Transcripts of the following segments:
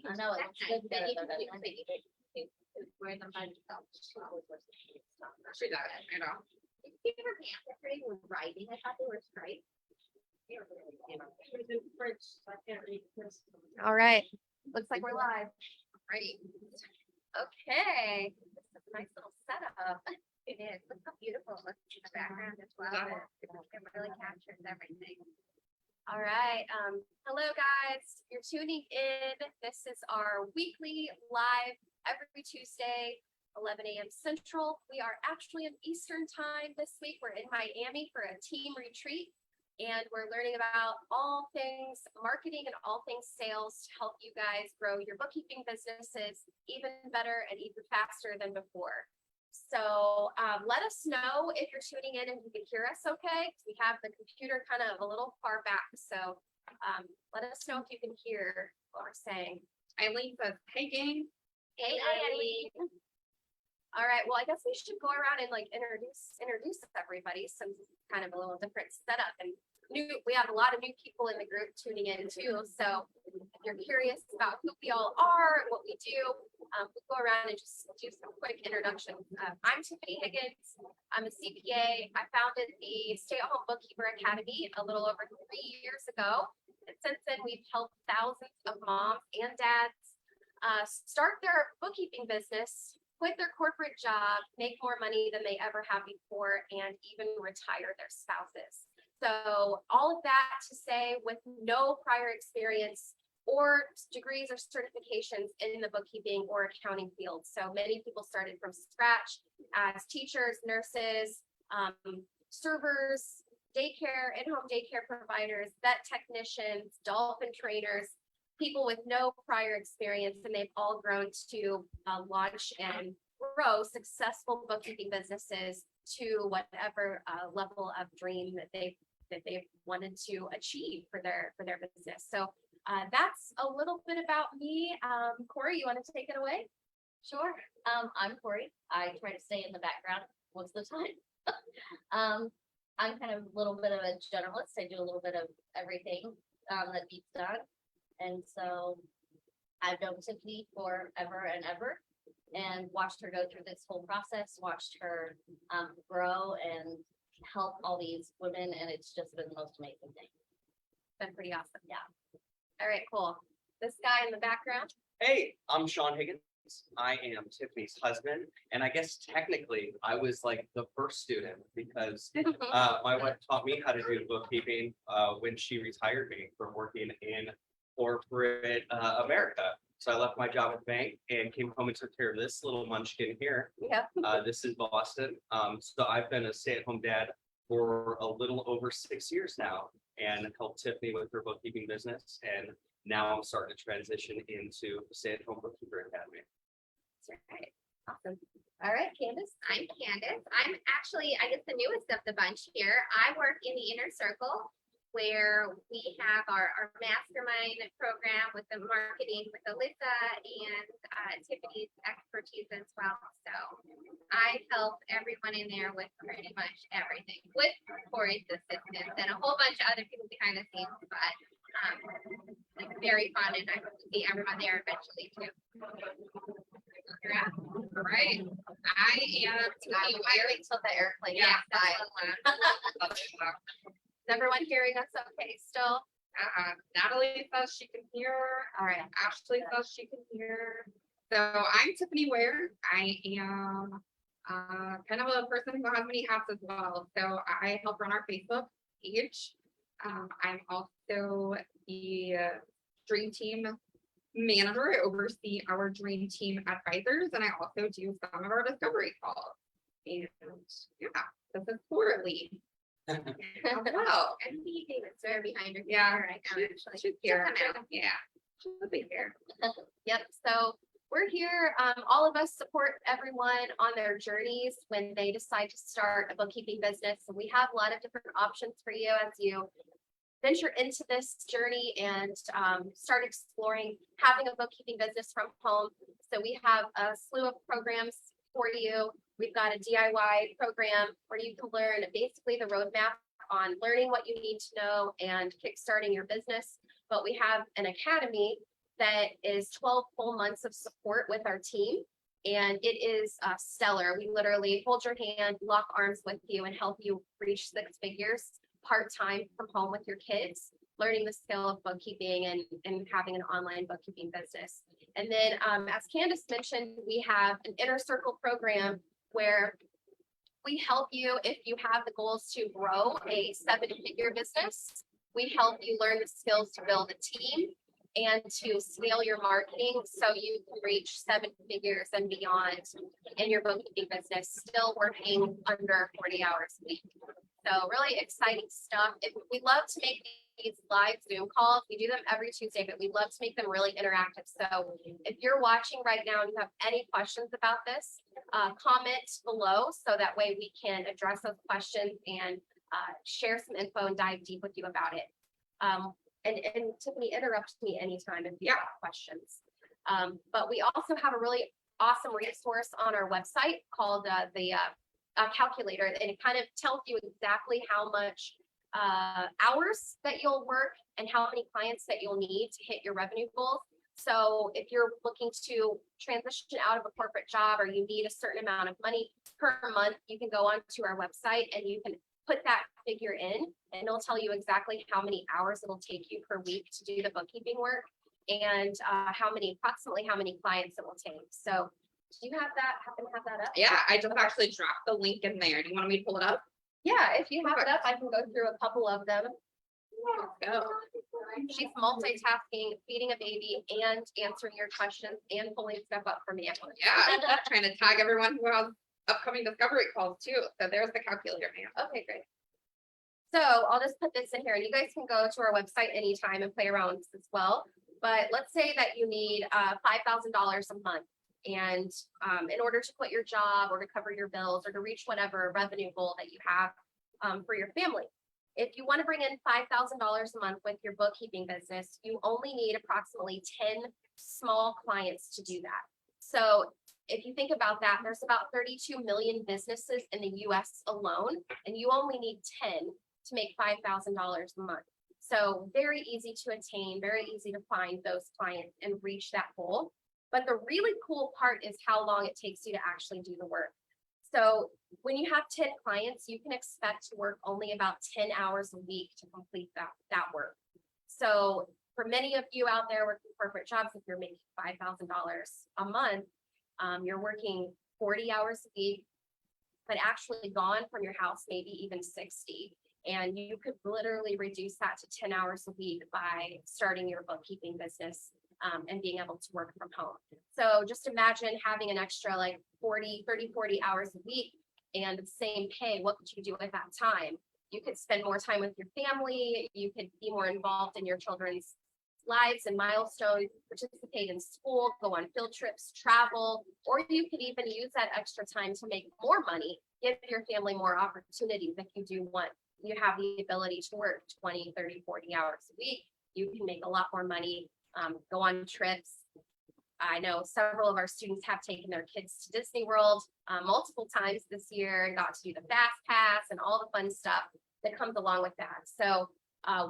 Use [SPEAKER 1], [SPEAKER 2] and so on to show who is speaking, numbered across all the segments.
[SPEAKER 1] I know, it looks good together, though, doesn't it?
[SPEAKER 2] Wear them by themselves.
[SPEAKER 3] She does, I know.
[SPEAKER 2] Did you ever pants are pretty with writing? I thought they were striped. All right. Looks like we're live.
[SPEAKER 3] Right.
[SPEAKER 2] Okay. This is a nice little setup. It is. Look how beautiful it looks in the background as well. It really captures everything. All right. Hello, guys. You're tuning in. This is our weekly live every Tuesday, 11 a.m. Central. We are actually in Eastern time this week. We're in Miami for a team retreat, and we're learning about all things marketing and all things sales to help you guys grow your bookkeeping businesses even better and even faster than before. So let us know if you're tuning in and you can hear us okay. We have the computer kind of a little far back. So let us know if you can hear what we're saying.
[SPEAKER 3] Eileen says, hey gang.
[SPEAKER 2] Hey, Eileen. All right. Well, I guess we should go around and like introduce everybody since it's kind of a little different setup, and we have a lot of new people in the group tuning in too. So if you're curious about who we all are and what we do, we'll go around and just do some quick introductions. I'm Tiffani Higgins. I'm a CPA. I founded the Stay-at-Home Bookkeeper Academy a little over 3 years ago. And since then, we've helped thousands of moms and dads start their bookkeeping business, quit their corporate job, make more money than they ever have before, and even retire their spouses. So all of that to say, with no prior experience or degrees or certifications in the bookkeeping or accounting field. So many people started from scratch as teachers, nurses, servers, daycare, in-home daycare providers, vet technicians, dolphin trainers, people with no prior experience, and they've all grown to launch and grow successful bookkeeping businesses to whatever level of dream that they've wanted to achieve for their business. So that's a little bit about me. Corey, you want to take it away?
[SPEAKER 1] Sure. I'm Corey. I try to stay in the background most of the time. I'm kind of a little bit of a generalist. I do a little bit of everything that needs done. And so I've known Tiffani forever and ever, and watched her go through this whole process, watched her grow and help all these women, and it's just been the most amazing thing.
[SPEAKER 2] Been pretty awesome. Yeah. All right, cool. This guy in the background.
[SPEAKER 4] Hey, I'm Sean Higgins. I am Tiffany's husband, and I guess technically I was like the first student because my wife taught me how to do bookkeeping when she retired me from working in corporate America. So I left my job at the bank and came home and took care of this little munchkin here.
[SPEAKER 2] Yeah.
[SPEAKER 4] This is Boston. So I've been a stay-at-home dad for a little over 6 years now, and helped Tiffani with her bookkeeping business. And now I'm starting to transition into the Stay-at-Home Bookkeeper Academy.
[SPEAKER 2] That's right. Awesome. All right, Candace.
[SPEAKER 5] I'm Candace. I'm actually, I guess, the newest of the bunch here. I work in the inner circle, where we have our mastermind program with the marketing with Alyssa and Tiffany's expertise as well. So I help everyone in there with pretty much everything, with Corey's assistance and a whole bunch of other people behind the scenes. But it's very fun, and I hope to see everyone there eventually too.
[SPEAKER 3] All right. I am Tiffani
[SPEAKER 2] Wait till the airplane.
[SPEAKER 5] Yeah,
[SPEAKER 2] Bye. Is everyone hearing us okay still?
[SPEAKER 3] Natalie says she can hear.
[SPEAKER 2] All right.
[SPEAKER 3] Ashley says she can hear. So I'm Tiffani Ware. I am kind of a person who has many hats as well. So I help run our Facebook page. I'm also the Dream Team manager. I oversee our Dream Team advisors, and I also do some of our discovery calls. And yeah, this is Corey.
[SPEAKER 5] Oh, and the David's there behind her.
[SPEAKER 3] Yeah,
[SPEAKER 5] right now, actually.
[SPEAKER 3] She's here.
[SPEAKER 5] She'll come out.
[SPEAKER 3] Yeah, she'll be here.
[SPEAKER 2] Yep. So we're here. All of us support everyone on their journeys when they decide to start a bookkeeping business. So we have a lot of different options for you as you venture into this journey and start exploring having a bookkeeping business from home. So we have a slew of programs for you. We've got a DIY program where you can learn basically the roadmap on learning what you need to know and kickstarting your business. But we have an academy that is 12 full months of support with our team. And it is stellar. We literally hold your hand, lock arms with you, and help you reach 6 figures part-time from home with your kids, learning the skill of bookkeeping and having an online bookkeeping business. And then, as Candace mentioned, we have an inner circle program where we help you if you have the goals to grow a 7-figure business. We help you learn the skills to build a team and to scale your marketing so you can reach 7 figures and beyond in your bookkeeping business, still working under 40 hours a week. So really exciting stuff. We love to make these live Zoom calls. We do them every Tuesday, but we love to make them really interactive. So if you're watching right now and you have any questions about this, comment below so that way we can address those questions and share some info and dive deep with you about it. And Tiffani, interrupt me anytime if you have questions. But we also have a really awesome resource on our website called the calculator, and it kind of tells you exactly how much hours that you'll work and how many clients that you'll need to hit your revenue goals. So if you're looking to transition out of a corporate job or you need a certain amount of money per month, you can go onto our website and you can put that figure in, and it'll tell you exactly how many hours it'll take you per week to do the bookkeeping work and approximately how many clients it will take. So do you have that, happen to have that up?
[SPEAKER 3] Yeah, I just actually dropped the link in there. Do you want me to pull it up?
[SPEAKER 2] Yeah, if you have it up, I can go through a couple of them.
[SPEAKER 3] Let's go.
[SPEAKER 2] She's multitasking, feeding a baby and answering your questions and pulling stuff up for me at once.
[SPEAKER 3] Yeah, I'm trying to tag everyone who has upcoming discovery calls too. So there's the calculator, man.
[SPEAKER 2] Okay, great. So I'll just put this in here and you guys can go to our website anytime and play around with this as well. But let's say that you need $5,000 a month. And in order to quit your job or to cover your bills or to reach whatever revenue goal that you have for your family. If you want to bring in $5,000 a month with your bookkeeping business, you only need approximately 10 small clients to do that. So if you think about that, there's about 32 million businesses in the US alone, and you only need 10 to make $5,000 a month. So very easy to attain, very easy to find those clients and reach that goal. But the really cool part is how long it takes you to actually do the work. So when you have 10 clients, you can expect to work only about 10 hours a week to complete that work. So for many of you out there working corporate jobs, if you're making $5,000 a month, you're working 40 hours a week, but actually gone from your house, maybe even 60. And you could literally reduce that to 10 hours a week by starting your bookkeeping business and being able to work from home. So just imagine having an extra like 40 hours a week and the same pay. What could you do with that time? You could spend more time with your family. You could be more involved in your children's lives and milestones, participate in school, go on field trips, travel, or you could even use that extra time to make more money, give your family more opportunities if you do want. You have the ability to work 20, 30, 40 hours a week. You can make a lot more money, go on trips. I know several of our students have taken their kids to Disney World multiple times this year and got to do the Fast Pass and all the fun stuff that comes along with that. So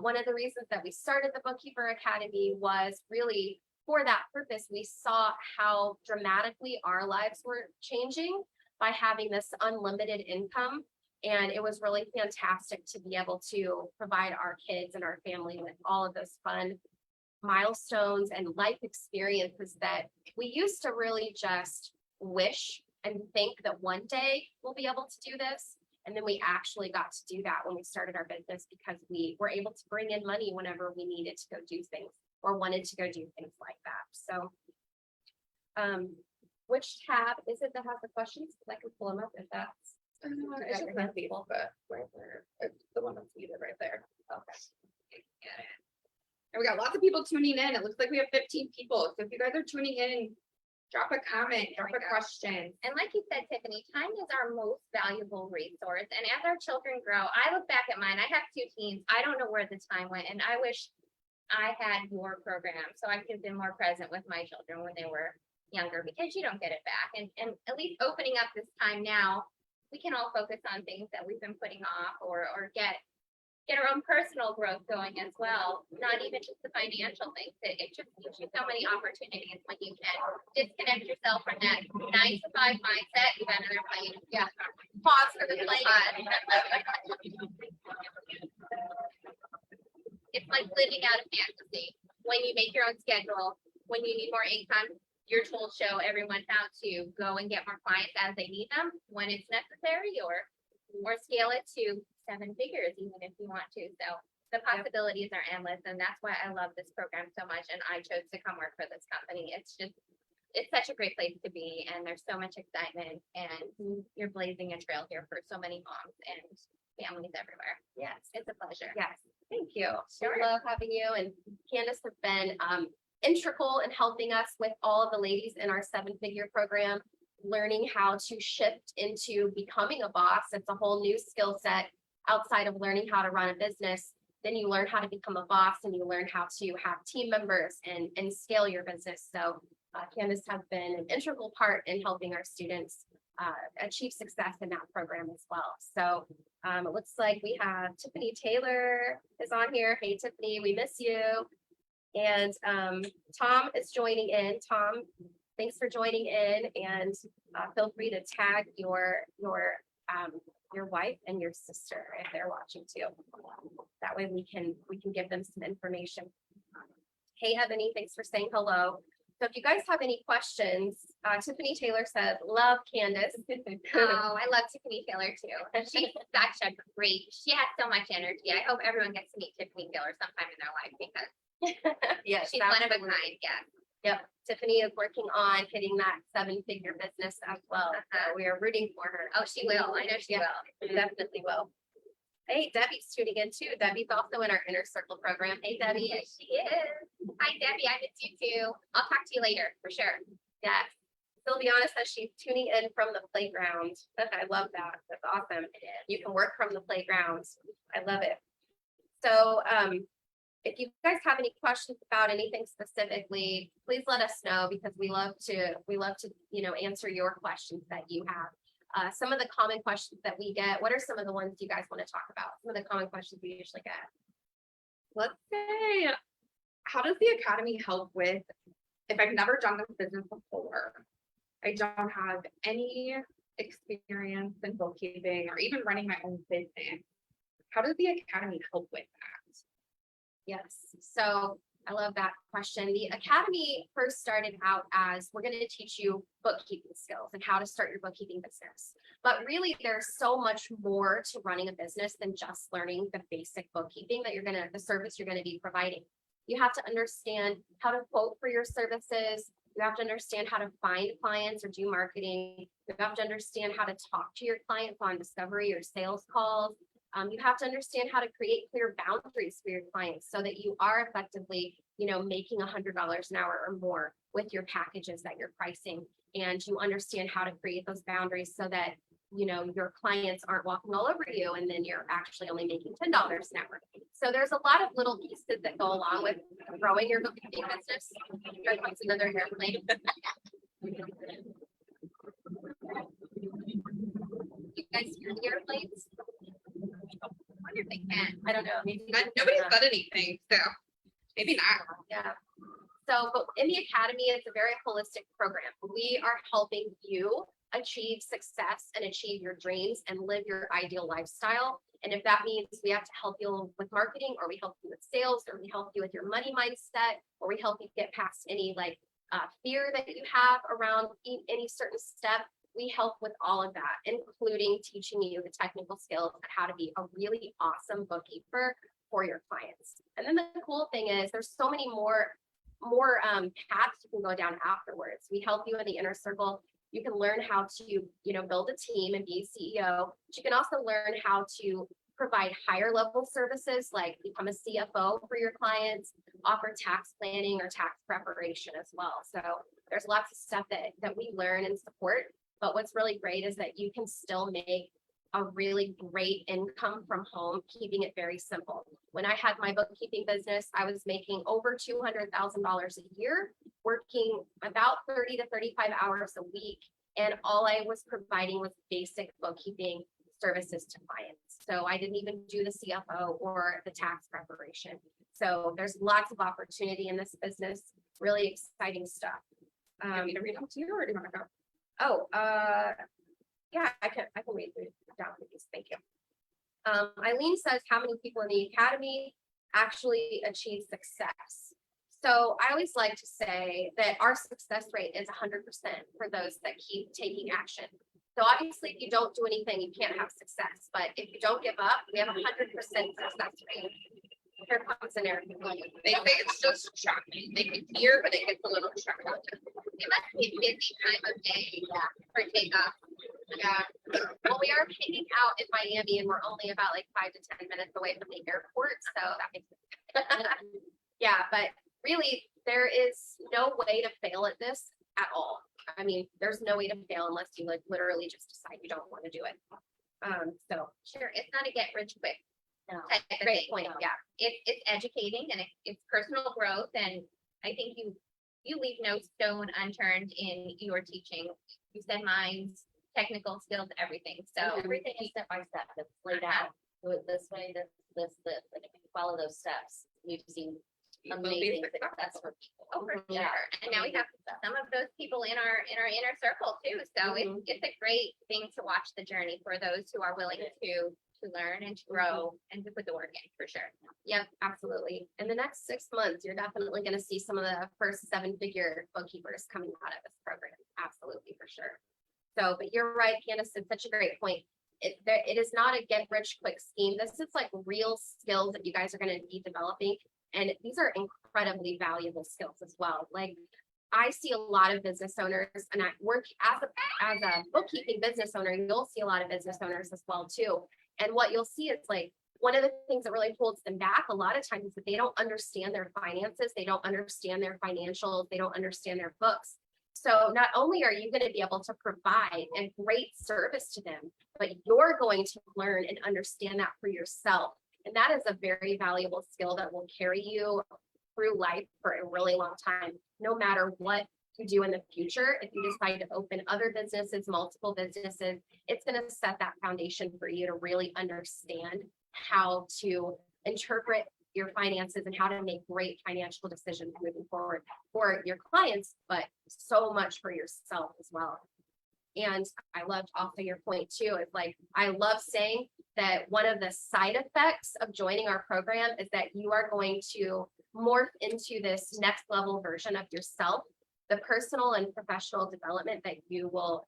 [SPEAKER 2] one of the reasons that we started the Bookkeeper Academy was really for that purpose. We saw how dramatically our lives were changing by having this unlimited income. And it was really fantastic to be able to provide our kids and our family with all of those fun milestones and life experiences that we used to really just wish and think that one day we'll be able to do this. And then we actually got to do that when we started our business because we were able to bring in money whenever we needed to go do things or wanted to go do things like that. So which tab is it that has the questions? I can pull them up if that's.
[SPEAKER 3] It's just not people, but right there. It's the one that's muted right there. Okay. Get it. And we got lots of people tuning in. It looks like we have 15 people. So if you guys are tuning in, drop a comment, drop a question.
[SPEAKER 5] And like you said, Tiffani, time is our most valuable resource. And as our children grow, I look back at mine. I have 2 teens. I don't know where the time went. And I wish I had your program so I could have been more present with my children when they were younger, because you don't get it back. And at least opening up this time now, we can all focus on things that we've been putting off or get get our own personal growth going as well. Not even just the financial things. It just gives you so many opportunities when you can disconnect yourself from that 9 to 5 mindset. You got another plate. Yeah. Pause for the plate. It's like living out a fantasy. When you make your own schedule, when you need more income, your tools show everyone how to go and get more clients as they need them when it's necessary, or scale it to 7 figures even if you want to. So the possibilities are endless, and that's why I love this program so much. And I chose to come work for this company. It's such a great place to be, and there's so much excitement, and you're blazing a trail here for so many moms and families everywhere. Yes, it's a pleasure.
[SPEAKER 2] Yes, thank you.
[SPEAKER 5] Sure.
[SPEAKER 2] We love having you, and Candace has been integral in helping us with all of the ladies in our 7-figure program, learning how to shift into becoming a boss. It's a whole new skill set outside of learning how to run a business. Then you learn how to become a boss, and you learn how to have team members and scale your business. So Candace has been an integral part in helping our students achieve success in that program as well. So it looks like we have Tiffani Taylor is on here. Hey, Tiffani, we miss you. And Tom is joining in. Tom, thanks for joining in, and feel free to tag your wife and your sister if they're watching too. That way we can give them some information. Hey, Ebony, thanks for saying hello. So if you guys have any questions, Tiffani Taylor said, love Candace.
[SPEAKER 5] Oh, I love Tiffani Taylor too. She's such a great, she has so much energy. I hope everyone gets to meet Tiffani Taylor sometime in their life because
[SPEAKER 2] Yes,
[SPEAKER 5] she's one of a
[SPEAKER 2] absolutely.
[SPEAKER 5] kind. Yeah.
[SPEAKER 2] Yep, Tiffani is working on hitting that 7-figure business as well. So we are rooting for her.
[SPEAKER 5] Oh, she will. I know she
[SPEAKER 2] Yeah.
[SPEAKER 5] will.
[SPEAKER 2] Definitely will. Hey, Debbie's tuning in too. Debbie's also in our Inner Circle program. Hey, Debbie.
[SPEAKER 5] Yes, she is. Hi, Debbie. I miss you too. I'll talk to you later for sure.
[SPEAKER 2] Yes. Sylviana says she's tuning in from the playground. I love that. That's awesome. You can work from the playground. I love it. So, if you guys have any questions about anything specifically, please let us know, because we love to, answer your questions that you have. Some of the common questions that we get, what are some of the ones you guys want to talk about? Some of the common questions we usually get.
[SPEAKER 3] Let's say, how does the academy help with, if I've never done this business before, I don't have any experience in bookkeeping or even running my own business, how does the academy help with that?
[SPEAKER 2] Yes, so I love that question. The academy first started out as, we're going to teach you bookkeeping skills and how to start your bookkeeping business. But really, there's so much more to running a business than just learning the basic bookkeeping the service you're going to be providing. You have to understand how to quote for your services. You have to understand how to find clients or do marketing. You have to understand how to talk to your clients on discovery or sales calls. You have to understand how to create clear boundaries for your clients so that you are effectively, making $100 an hour or more with your packages that you're pricing. And you understand how to create those boundaries so that, your clients aren't walking all over you, and then you're actually only making $10 an hour. So there's a lot of little pieces that go along with growing your bookkeeping business. Here comes another airplane. You guys hear the airplanes?
[SPEAKER 5] I wonder if they can.
[SPEAKER 2] I don't know. Maybe
[SPEAKER 3] Nobody said anything, so maybe not.
[SPEAKER 2] Yeah. So, but in the academy, it's a very holistic program. We are helping you achieve success and achieve your dreams and live your ideal lifestyle. And if that means we have to help you with marketing, or we help you with sales, or we help you with your money mindset, or we help you get past any fear that you have around any certain step, we help with all of that, including teaching you the technical skills on how to be a really awesome bookkeeper for your clients. And then the cool thing is there's so many more paths you can go down afterwards. We help you in the Inner Circle. You can learn how to, build a team and be a CEO. But you can also learn how to provide higher level services like become a CFO for your clients, offer tax planning or tax preparation as well. So there's lots of stuff that we learn and support. But what's really great is that you can still make a really great income from home, keeping it very simple. When I had my bookkeeping business, I was making over $200,000 a year, working about 30 to 35 hours a week. And all I was providing was basic bookkeeping services to clients. So I didn't even do the CFO or the tax preparation. So there's lots of opportunity in this business, really exciting stuff.
[SPEAKER 3] Do you want me to read them to you or do you want to go?
[SPEAKER 2] Yeah, I can read through down these. Thank you. Eileen says, how many people in the academy actually achieve success? So I always like to say that our success rate is 100% for those that keep taking action. So obviously, if you don't do anything, you can't have success. But if you don't give up, we have 100% success rate. Here comes an Eric.
[SPEAKER 3] They say it's just shocking. They can hear, but it gets a little shocking.
[SPEAKER 5] It must be a busy time of day for takeoff.
[SPEAKER 2] Yeah. Well, we are hanging out in Miami and we're only about like 5 to 10 minutes away from the airport. So that makes sense. Yeah, but really, there is no way to fail at this at all. I mean, there's no way to fail unless you like literally just decide you don't want to do it. So
[SPEAKER 5] Sure, it's not a get rich quick
[SPEAKER 1] No.
[SPEAKER 5] type of
[SPEAKER 2] great
[SPEAKER 5] thing.
[SPEAKER 2] point. Yeah.
[SPEAKER 5] It's educating and it's personal growth, and I think you leave no stone unturned in your teaching. You said minds, technical skills, everything. So
[SPEAKER 1] So everything is step by step. It's laid out. Do it this way, this. Like if you follow those steps, you've seen
[SPEAKER 3] You will be
[SPEAKER 1] amazing
[SPEAKER 3] successful.
[SPEAKER 1] success for people.
[SPEAKER 5] oh, for
[SPEAKER 1] Yeah.
[SPEAKER 5] sure. And now we have some of those people in our inner circle too. So it's a great thing to watch the journey for those who are willing to learn and to grow and to put the work in for sure.
[SPEAKER 2] Yep, absolutely. In the next 6 months, you're definitely going to see some of the first 7-figure bookkeepers coming out of this program. Absolutely, for sure. So, but you're right, Candace, it's such a great point. It is not a get rich quick scheme. This is like real skills that you guys are going to be developing. And these are incredibly valuable skills as well. Like I see a lot of business owners, and I work as a bookkeeping business owner, you'll see a lot of business owners as well too. And what you'll see is like one of the things that really holds them back a lot of times is that they don't understand their finances, they don't understand their financials, they don't understand their books. So not only are you going to be able to provide a great service to them, but you're going to learn and understand that for yourself. And that is a very valuable skill that will carry you through life for a really long time, no matter what you do in the future. If you decide to open other businesses, multiple businesses, it's going to set that foundation for you to really understand how to interpret your finances and how to make great financial decisions moving forward for your clients, but so much for yourself as well. And I loved also your point too. It's like, I love saying that one of the side effects of joining our program is that you are going to morph into this next level version of yourself. The personal and professional development that you will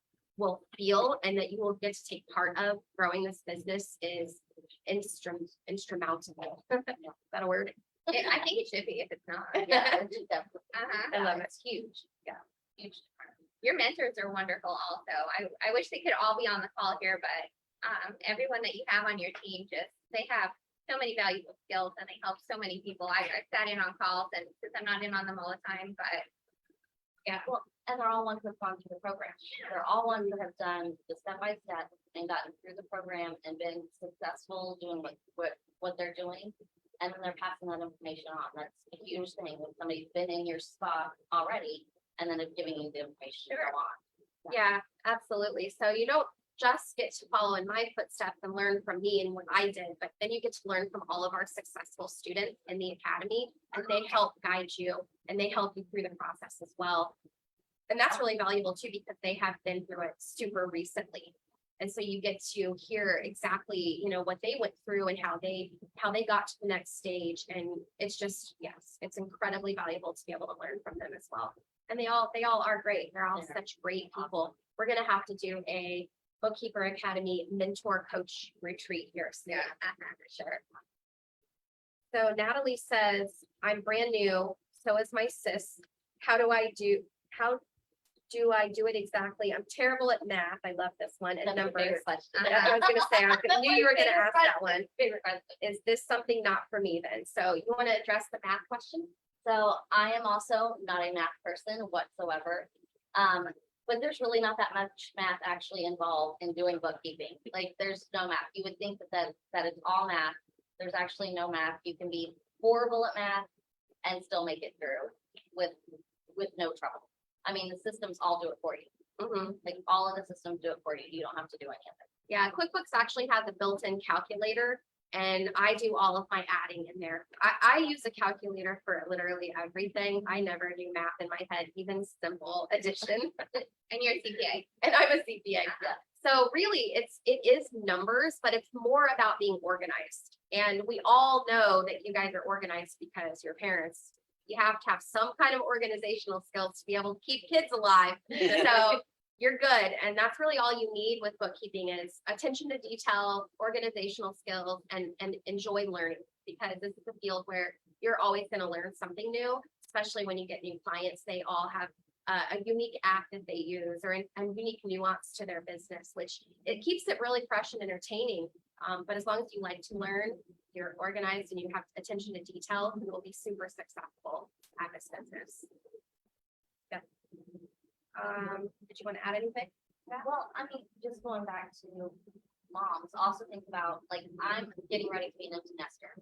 [SPEAKER 2] feel and that you will get to take part of growing this business is insurmountable. Is that a word?
[SPEAKER 5] I think it should be if it's not.
[SPEAKER 1] Yeah, definitely.
[SPEAKER 5] Uh-huh.
[SPEAKER 2] I love it.
[SPEAKER 1] It's huge. Yeah, huge.
[SPEAKER 5] Your mentors are wonderful also. I wish they could all be on the call here, but everyone that you have on your team, they have so many valuable skills and they help so many people. I've sat in on calls and since I'm not in on them all the time, but
[SPEAKER 1] Yeah, well, and they're all ones that have gone through the program. They're all ones that have done the step by step and gotten through the program and been successful doing what they're doing. And then they're passing that information on. That's a huge thing when somebody's been in your spot already and then they're giving you the information to go on.
[SPEAKER 2] Yeah, absolutely. So you don't just get to follow in my footsteps and learn from me and what I did, but then you get to learn from all of our successful students in the academy, and they help guide you and they help you through the process as well. And that's really valuable too, because they have been through it super recently. And so you get to hear exactly, what they went through and how they got to the next stage. And it's just, yes, it's incredibly valuable to be able to learn from them as well. And they all are great. They're all
[SPEAKER 1] Yeah.
[SPEAKER 2] such great people. We're going to have to do a Bookkeeper Academy mentor coach retreat here soon. For sure. So Natalie says, I'm brand new. So is my sis. How do I do it exactly? I'm terrible at math. I love this one. And
[SPEAKER 1] That's my
[SPEAKER 2] numbers.
[SPEAKER 1] favorite question.
[SPEAKER 2] I was going to say, I knew you were going to
[SPEAKER 1] Favorite
[SPEAKER 2] ask that
[SPEAKER 1] question.
[SPEAKER 2] one.
[SPEAKER 1] Favorite question.
[SPEAKER 2] Is this something not for me then? So you want to address the math question?
[SPEAKER 1] So I am also not a math person whatsoever. But there's really not that much math actually involved in doing bookkeeping. Like there's no math. You would think that it's all math. There's actually no math. You can be horrible at math and still make it through with no trouble. I mean, the systems all do it for you.
[SPEAKER 2] Mm-hmm.
[SPEAKER 1] Like all of the systems do it for you. You don't have to do any of it.
[SPEAKER 2] Yeah, QuickBooks actually has a built-in calculator and I do all of my adding in there. I use a calculator for literally everything. I never do math in my head, even simple addition.
[SPEAKER 5] And you're a CPA.
[SPEAKER 2] And I'm a CPA. So really it is numbers, but it's more about being organized. And we all know that you guys are organized because your parents, you have to have some kind of organizational skills to be able to keep kids alive. So you're good. And that's really all you need with bookkeeping is attention to detail, organizational skills, and enjoy learning, because this is a field where you're always going to learn something new, especially when you get new clients. They all have a unique app that they use or a unique nuance to their business, which it keeps it really fresh and entertaining. But as long as you like to learn, you're organized and you have attention to detail, you will be super successful at this business. Yeah. Did you want to add anything?
[SPEAKER 1] Well, I mean, just going back to moms, also think about, like, I'm getting ready to be an empty nester.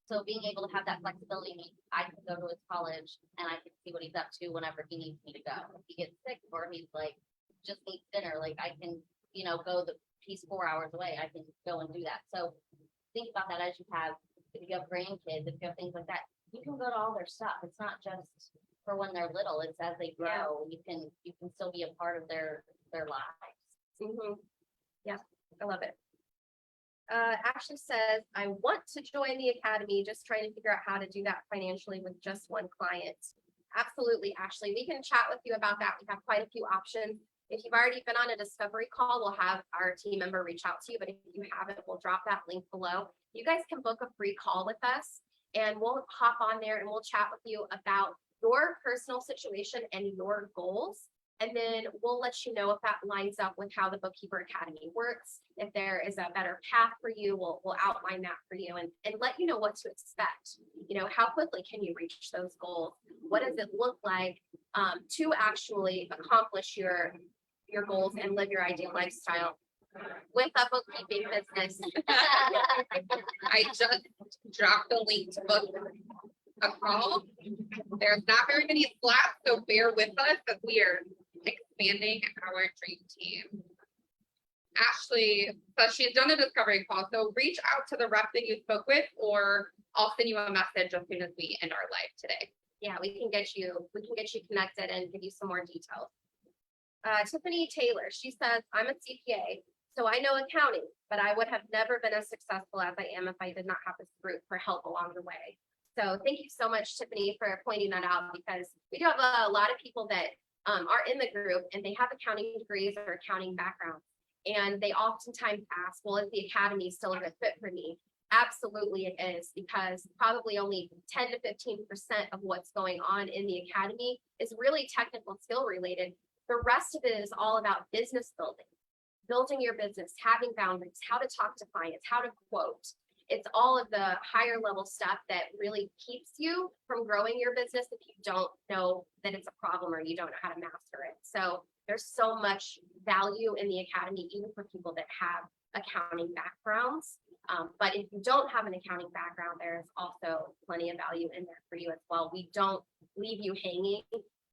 [SPEAKER 1] So being able to have that flexibility means I can go to his college and I can see what he's up to whenever he needs me to go. If he gets sick or he's like, just needs dinner, like I can, he's 4 hours away, I can go and do that. So think about that as if you have grandkids, if you have things like that, you can go to all their stuff. It's not just for when they're little, it's as they grow, you can still be a part of their lives.
[SPEAKER 2] Mm-hmm. Yeah, I love it. Ashley says, I want to join the academy, just trying to figure out how to do that financially with just one client. Absolutely, Ashley. We can chat with you about that. We have quite a few options. If you've already been on a discovery call, we'll have our team member reach out to you. But if you haven't, we'll drop that link below. You guys can book a free call with us and we'll hop on there and we'll chat with you about your personal situation and your goals. And then we'll let you know if that lines up with how the Bookkeeper Academy works. If there is a better path for you, we'll outline that for you and let you know what to expect. How quickly can you reach those goals? What does it look like to actually accomplish your goals and live your ideal lifestyle with a bookkeeping business?
[SPEAKER 3] I just dropped the link to book a call. There's not very many slots, so bear with us as we are expanding our dream team. Ashley says she's done a discovery call, so reach out to the rep that you spoke with, or I'll send you a message as soon as we end our live today.
[SPEAKER 2] Yeah, we can get you connected and give you some more details. Tiffani Taylor, she says, I'm a CPA, so I know accounting, but I would have never been as successful as I am if I did not have this group for help along the way. So thank you so much, Tiffani, for pointing that out, because we do have a lot of people that are in the group and they have accounting degrees or accounting backgrounds. And they oftentimes ask, well, is the academy still a good fit for me? Absolutely it is, because probably only 10 to 15% of what's going on in the academy is really technical skill related. The rest of it is all about business building your business, having boundaries, how to talk to clients, how to quote. It's all of the higher level stuff that really keeps you from growing your business if you don't know that it's a problem or you don't know how to master it. So there's so much value in the academy, even for people that have accounting backgrounds. But if you don't have an accounting background, there's also plenty of value in there for you as well. We don't leave you hanging.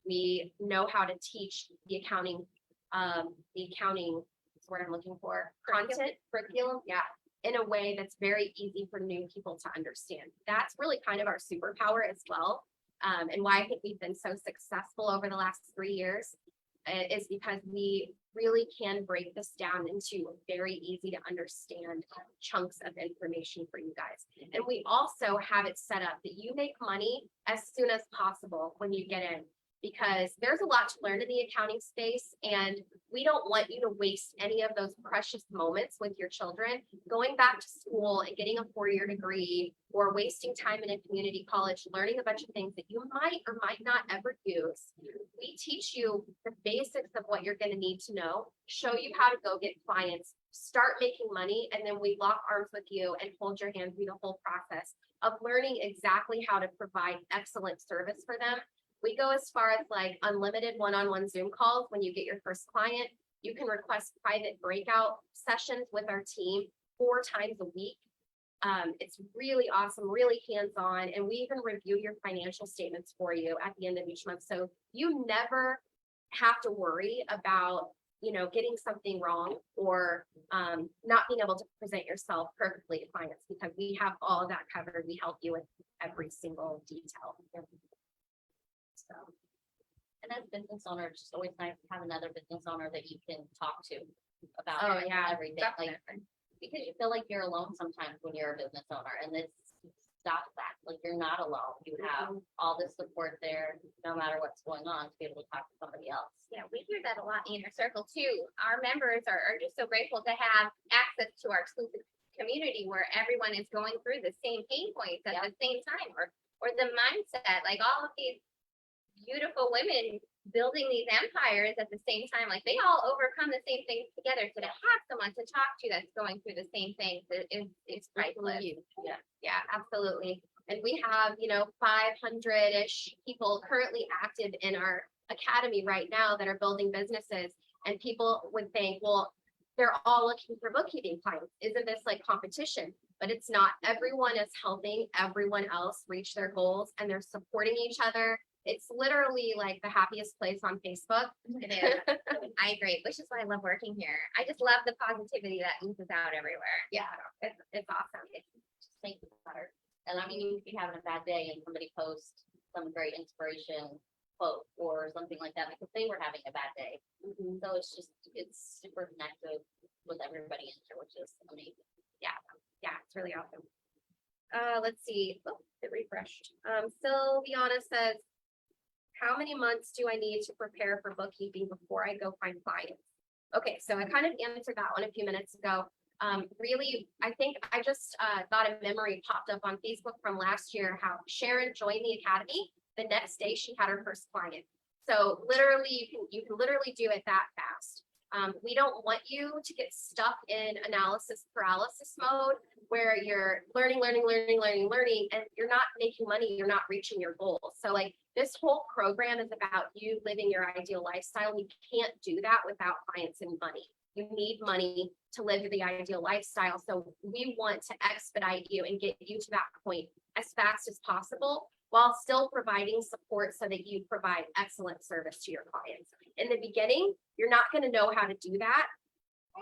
[SPEAKER 2] We know how to teach the accounting, is what I'm looking for, curriculum, yeah, in a way that's very easy for new people to understand. That's really kind of our superpower as well. And why I think we've been so successful over the last 3 years is because we really can break this down into very easy to understand chunks of information for you guys. And we also have it set up that you make money as soon as possible when you get in, because there's a lot to learn in the accounting space, and we don't want you to waste any of those precious moments with your children going back to school and getting a 4-year degree, or wasting time in a community college learning a bunch of things that you might or might not ever use. We teach you the basics of what you're going to need to know, show you how to go get clients, start making money, and then we lock arms with you and hold your hand through the whole process of learning exactly how to provide excellent service for them. We go as far as like unlimited one-on-one Zoom calls when you get your first client. You can request private breakout sessions with our team 4 times a week. It's really awesome, really hands-on, and we even review your financial statements for you at the end of each month. So you never have to worry about you know, getting something wrong or not being able to present yourself perfectly to clients, because we have all of that covered. We help you with every single detail. So,
[SPEAKER 1] And as business owner, it's just always nice to have another business owner that you can talk to about
[SPEAKER 2] Oh, yeah,
[SPEAKER 1] everything. Like, because you feel like you're alone sometimes when you're a business owner, and this stops that. Like, you're not alone. You have all this support there, no matter what's going on, to be able to talk to somebody else.
[SPEAKER 5] Yeah, we hear that a lot in Inner Circle too. Our members are just so grateful to have access to our exclusive community where everyone is going through the same pain points at the same time, or the mindset, like all of these beautiful women building these empires at the same time, like they all overcome the same things together. So to have someone to talk to that's going through the same things is priceless.
[SPEAKER 1] Yeah.
[SPEAKER 2] Yeah, absolutely. And we have, you know, 500-ish people currently active in our academy right now that are building businesses. And people would think, well, they're all looking for bookkeeping clients. Isn't this like competition? But it's not. Everyone is helping everyone else reach their goals, and they're supporting each other. It's literally like the happiest place on Facebook.
[SPEAKER 5] It is. I agree, which is why I love working here. I just love the positivity that oozes out everywhere.
[SPEAKER 2] Yeah, it's awesome.
[SPEAKER 1] It just makes it better. And I mean, you could be having a bad day and somebody posts some great inspiration quote or something like that because they were having a bad day. So it's super connected with everybody in here, which is amazing.
[SPEAKER 2] Yeah, it's really awesome. Let's see. Oh, it refreshed. Sylviana says, how many months do I need to prepare for bookkeeping before I go find clients? Okay, so I kind of answered that one a few minutes ago. Really, I think I just thought a memory popped up on Facebook from last year, how Sharon joined the academy. The next day she had her first client. So literally, you can literally do it that fast. We don't want you to get stuck in analysis paralysis mode where you're learning, and you're not making money, you're not reaching your goals. So like this whole program is about you living your ideal lifestyle. You can't do that without clients and money. You need money to live the ideal lifestyle. So we want to expedite you and get you to that point as fast as possible, while still providing support so that you provide excellent service to your clients. In the beginning, you're not going to know how to do that,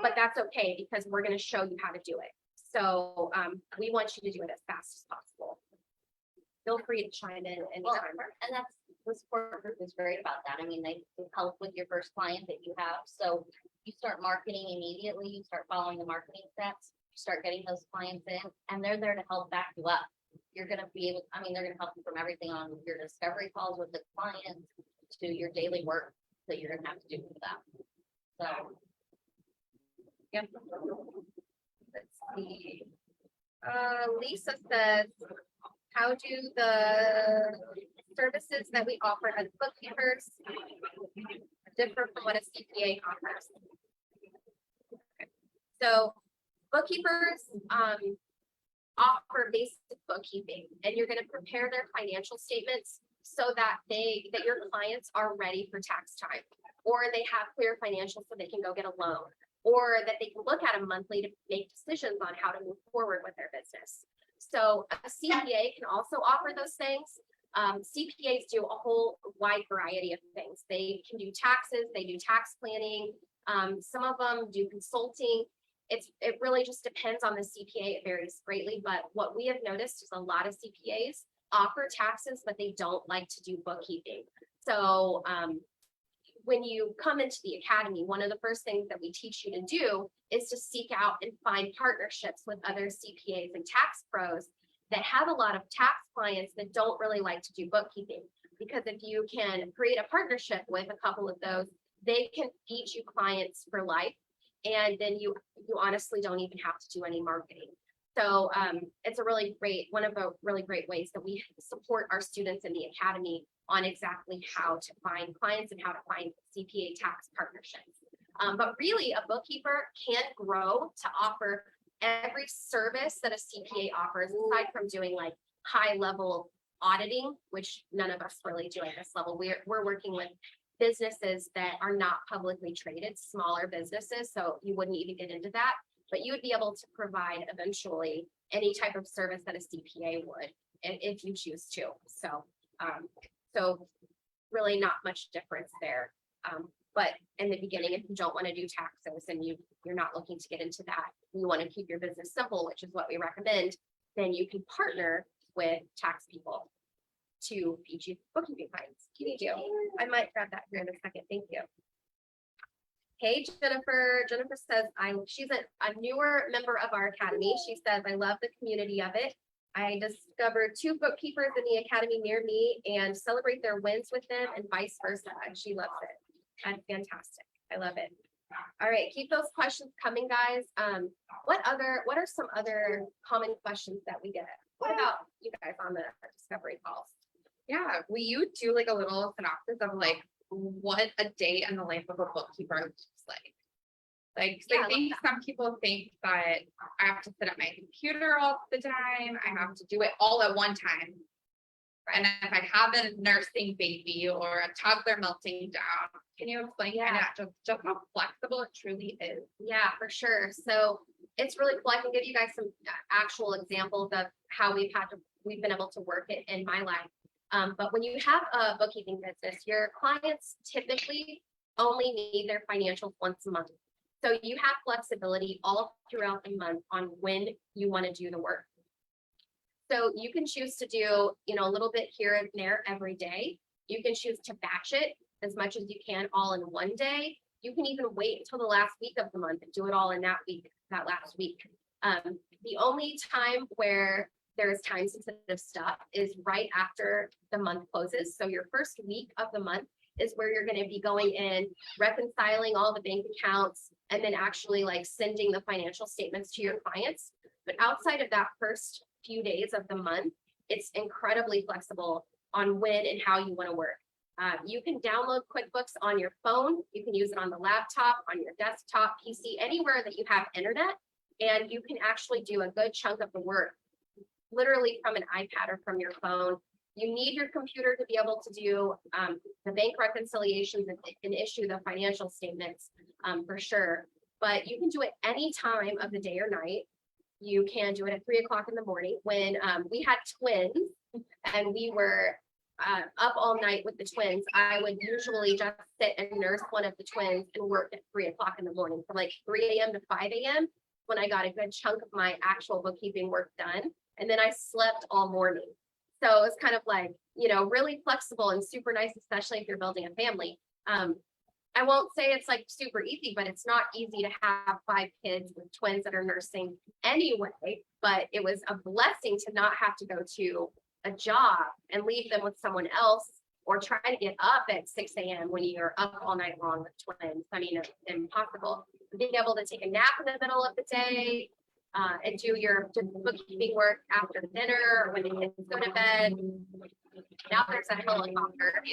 [SPEAKER 2] but that's okay because we're going to show you how to do it. So we want you to do it as fast as possible. Feel free to chime in anytime.
[SPEAKER 1] And that's the support group is great about that. I mean, they help with your first client that you have. So you start marketing immediately, you start following the marketing steps, you start getting those clients in, and they're there to help back you up. You're going to be able, I mean, they're going to help you from everything on your discovery calls with the clients to your daily work that you're going to have to do for them. So,
[SPEAKER 2] Yep. Let's see. Lisa says, how do the services that we offer as bookkeepers differ from what a CPA offers? Okay. So bookkeepers offer basic bookkeeping, and you're going to prepare their financial statements so that your clients are ready for tax time, or they have clear financials so they can go get a loan, or that they can look at them monthly to make decisions on how to move forward with their business. So a CPA can also offer those things. CPAs do a whole wide variety of things. They can do taxes, they do tax planning. Some of them do consulting. It really just depends on the CPA. It varies greatly, but what we have noticed is a lot of CPAs offer taxes, but they don't like to do bookkeeping. So when you come into the academy, one of the first things that we teach you to do is to seek out and find partnerships with other CPAs and tax pros that have a lot of tax clients that don't really like to do bookkeeping. Because if you can create a partnership with a couple of those, they can feed you clients for life. And then you honestly don't even have to do any marketing. So it's one of the really great ways that we support our students in the academy on exactly how to find clients and how to find CPA tax partnerships. But really, a bookkeeper can grow to offer every service that a CPA offers, aside from doing like high level auditing, which none of us really do at this level. We're working with businesses that are not publicly traded, smaller businesses, so you wouldn't even get into that, but you would be able to provide eventually any type of service that a CPA would if you choose to. So really not much difference there. But in the beginning, if you don't want to do taxes and you're not looking to get into that, you want to keep your business simple, which is what we recommend, then you can partner with tax people to feed you bookkeeping clients. Thank you. I might grab that here in a second. Thank you. Hey, Jennifer. Jennifer says she's a newer member of our academy. She says, I love the community of it. I discovered 2 bookkeepers in the academy near me and celebrate their wins with them and vice versa. And she loves it. That's fantastic. I love it. All right, keep those questions coming, guys. What are some other common questions that we get? What about you guys on the discovery calls?
[SPEAKER 3] Yeah, will you do like a little synopsis of like what a day in the life of a bookkeeper looks like? Like, 'cause
[SPEAKER 2] Yeah,
[SPEAKER 3] I think some people think that I have to sit at my computer all the time. I have to do it all at one time. And if I have a nursing baby or a toddler melting down, can you explain kind of just how flexible it truly is?
[SPEAKER 2] Yeah, for sure. So it's really cool. I can give you guys some actual examples of how we've been able to work it in my life. But when you have a bookkeeping business, your clients typically only need their financials once a month. So you have flexibility all throughout the month on when you want to do the work. So you can choose to do, a little bit here and there every day. You can choose to batch it as much as you can all in one day. You can even wait until the last week of the month and do it all in that last week. The only time where there's time sensitive stuff is right after the month closes. So your first week of the month is where you're going to be going in, reconciling all the bank accounts, and then actually like sending the financial statements to your clients. But outside of that first few days of the month, it's incredibly flexible on when and how you want to work. You can download QuickBooks on your phone. You can use it on the laptop, on your desktop, PC, anywhere that you have internet, and you can actually do a good chunk of the work literally from an iPad or from your phone. You need your computer to be able to do the bank reconciliations and issue the financial statements for sure. But you can do it any time of the day or night. You can do it at 3 o'clock in the morning. When we had twins and we were up all night with the twins, I would usually just sit and nurse one of the twins and work at 3 o'clock in the morning from like 3 a.m. to 5 a.m. when I got a good chunk of my actual bookkeeping work done. And then I slept all morning. So it's kind of like, really flexible and super nice, especially if you're building a family. I won't say it's like super easy, but it's not easy to have 5 kids with twins that are nursing anyway. But it was a blessing to not have to go to a job and leave them with someone else or try to get up at 6 a.m. when you're up all night long with twins. I mean, it's impossible. Being able to take a nap in the middle of the day and do your bookkeeping work after dinner or when the kids go to bed. Now there's a helicopter.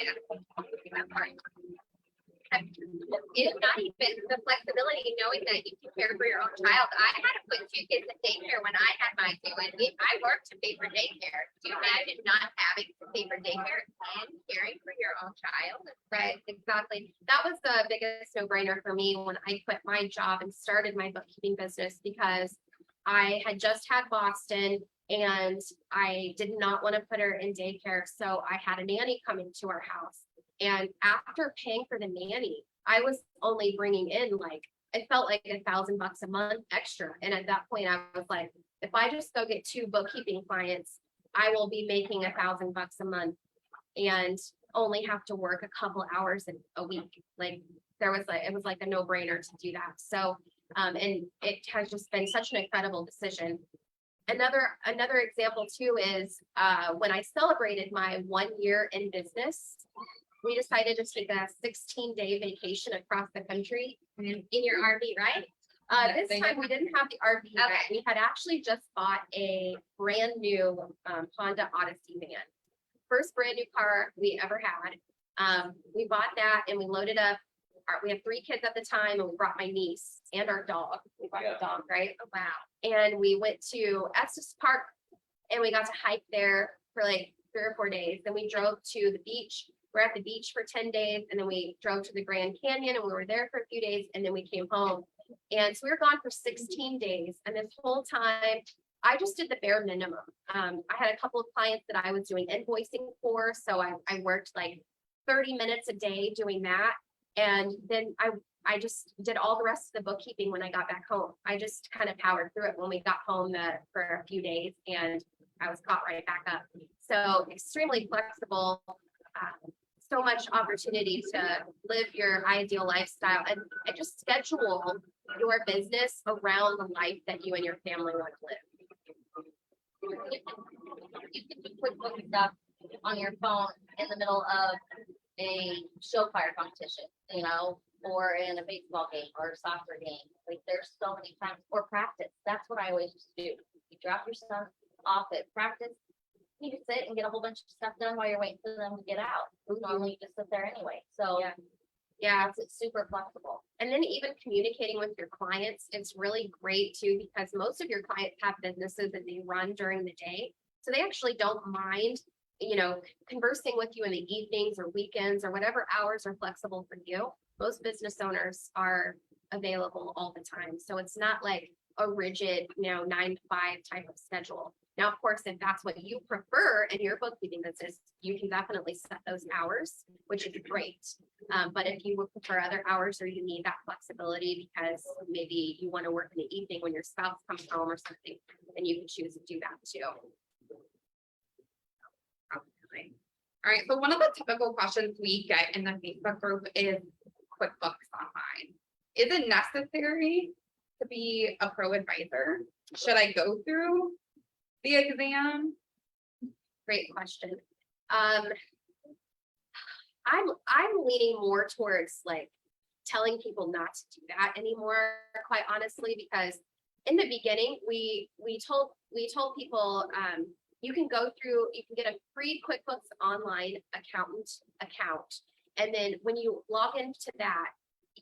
[SPEAKER 5] It's not even the flexibility knowing that you can care for your own child. I had to put 2 kids in daycare when I had mine too, and I worked to pay for daycare. Do you imagine not having to pay for daycare and caring for your own child?
[SPEAKER 2] Right, exactly. That was the biggest no-brainer for me when I quit my job and started my bookkeeping business, because I had just had Boston and I did not want to put her in daycare. So I had a nanny coming to our house. And after paying for the nanny, I was only bringing in it felt like $1,000 a month extra. And at that point, I was like, if I just go get 2 bookkeeping clients, I will be making $1,000 a month and only have to work a couple hours a week. It was like a no-brainer to do that. So, and it has just been such an incredible decision. Another example too is when I celebrated my 1 year in business, we decided to take a 16-day vacation across the country
[SPEAKER 5] In your RV, right?
[SPEAKER 2] This time we didn't have the RV yet.
[SPEAKER 5] Okay.
[SPEAKER 2] We had actually just bought a brand new Honda Odyssey van. First brand new car we ever had. We bought that and we loaded up. We had 3 kids at the time, and we brought my niece and our dog. We brought the dog, right?
[SPEAKER 5] Oh, wow.
[SPEAKER 2] And we went to Estes Park and we got to hike there for like 3 or 4 days. Then we drove to the beach. We're at the beach for 10 days, and then we drove to the Grand Canyon and we were there for a few days, and then we came home. And so we were gone for 16 days. And this whole time I just did the bare minimum. I had a couple of clients that I was doing invoicing for. So I worked like 30 minutes a day doing that. And then I just did all the rest of the bookkeeping when I got back home. I just kind of powered through it when we got home for a few days, and I was caught right back up. So extremely flexible, so much opportunity to live your ideal lifestyle, and just schedule your business around the life that you and your family want to live.
[SPEAKER 1] You can do QuickBooks stuff on your phone in the middle of a show fire competition, you know, or in a baseball game or a soccer game. Like there's so many times, or practice. That's what I always used to do. You drop your son off at practice, you just sit and get a whole bunch of stuff done while you're waiting for them to get out. Normally you just sit there anyway. So
[SPEAKER 2] Yeah.
[SPEAKER 1] it's super flexible.
[SPEAKER 2] And then even communicating with your clients, it's really great too, because most of your clients have businesses that they run during the day. So they actually don't mind, you know, conversing with you in the evenings or weekends or whatever hours are flexible for you. Most business owners are available all the time. So it's not like a rigid, 9 to 5 type of schedule. Now, of course, if that's what you prefer in your bookkeeping business, you can definitely set those hours, which is great. But if you would prefer other hours, or you need that flexibility because maybe you want to work in the evening when your spouse comes home or something, then you can choose to do that too.
[SPEAKER 3] All right, so one of the typical questions we get in the Facebook group is QuickBooks Online. Is it necessary to be a pro advisor? Should I go through the exam?
[SPEAKER 2] Great question. I'm leaning more towards like telling people not to do that anymore, quite honestly, because in the beginning we told people you can get a free QuickBooks Online account, and then when you log into that,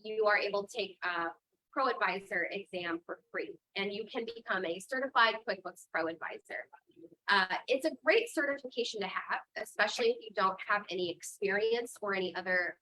[SPEAKER 2] you are able to take a Pro Advisor exam for free, and you can become a certified QuickBooks Pro Advisor. It's a great certification to have, especially if you don't have any experience or any other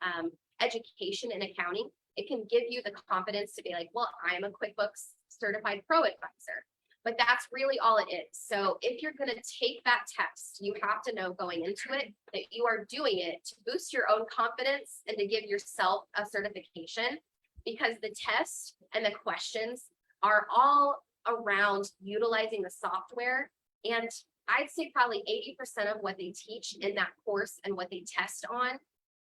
[SPEAKER 2] education in accounting. It can give you the confidence to be like, well, I'm a QuickBooks certified Pro Advisor. But that's really all it is. So if you're going to take that test, you have to know going into it that you are doing it to boost your own confidence and to give yourself a certification, because the test and the questions are all around utilizing the software. And I'd say probably 80% of what they teach in that course and what they test on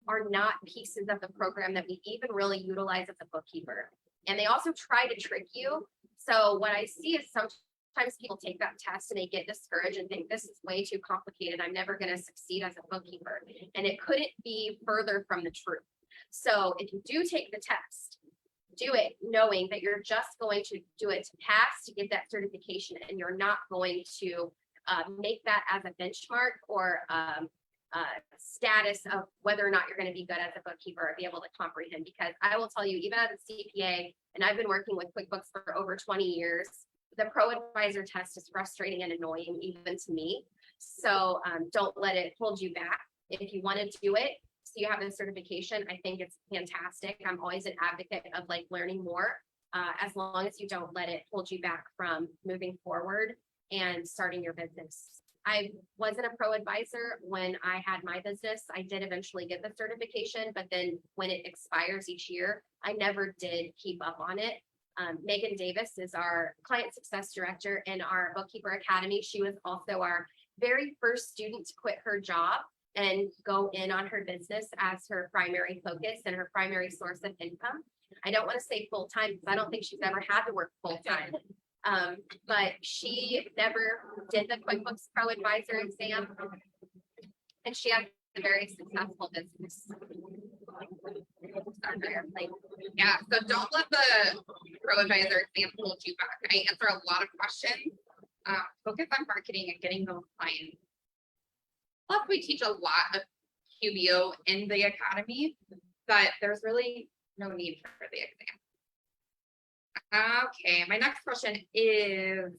[SPEAKER 2] are not pieces of the program that we even really utilize as a bookkeeper. And they also try to trick you. So what I see is sometimes people take that test and they get discouraged and think this is way too complicated. I'm never going to succeed as a bookkeeper. And it couldn't be further from the truth. So if you do take the test, do it knowing that you're just going to do it to pass, to get that certification, and you're not going to make that as a benchmark or status of whether or not you're going to be good as a bookkeeper or be able to comprehend. Because I will tell you, even as a CPA, and I've been working with QuickBooks for over 20 years, the Pro Advisor test is frustrating and annoying even to me. So don't let it hold you back. If you want to do it, so you have the certification, I think it's fantastic. I'm always an advocate of like learning more, as long as you don't let it hold you back from moving forward and starting your business. I wasn't a pro advisor when I had my business. I did eventually get the certification, but then when it expires each year, I never did keep up on it. Megan Davis is our client success director in our Bookkeeper Academy. She was also our very first student to quit her job and go in on her business as her primary focus and her primary source of income. I don't want to say full-time because I don't think she's ever had to work full-time. But she never did the QuickBooks Pro Advisor exam, and she has a very successful business.
[SPEAKER 3] Yeah, so don't let the Pro Advisor exam hold you back. I answer a lot of questions. Focus on marketing and getting those clients. Plus, we teach a lot of QBO in the academy, but there's really no need for the exam. Okay, my next question is,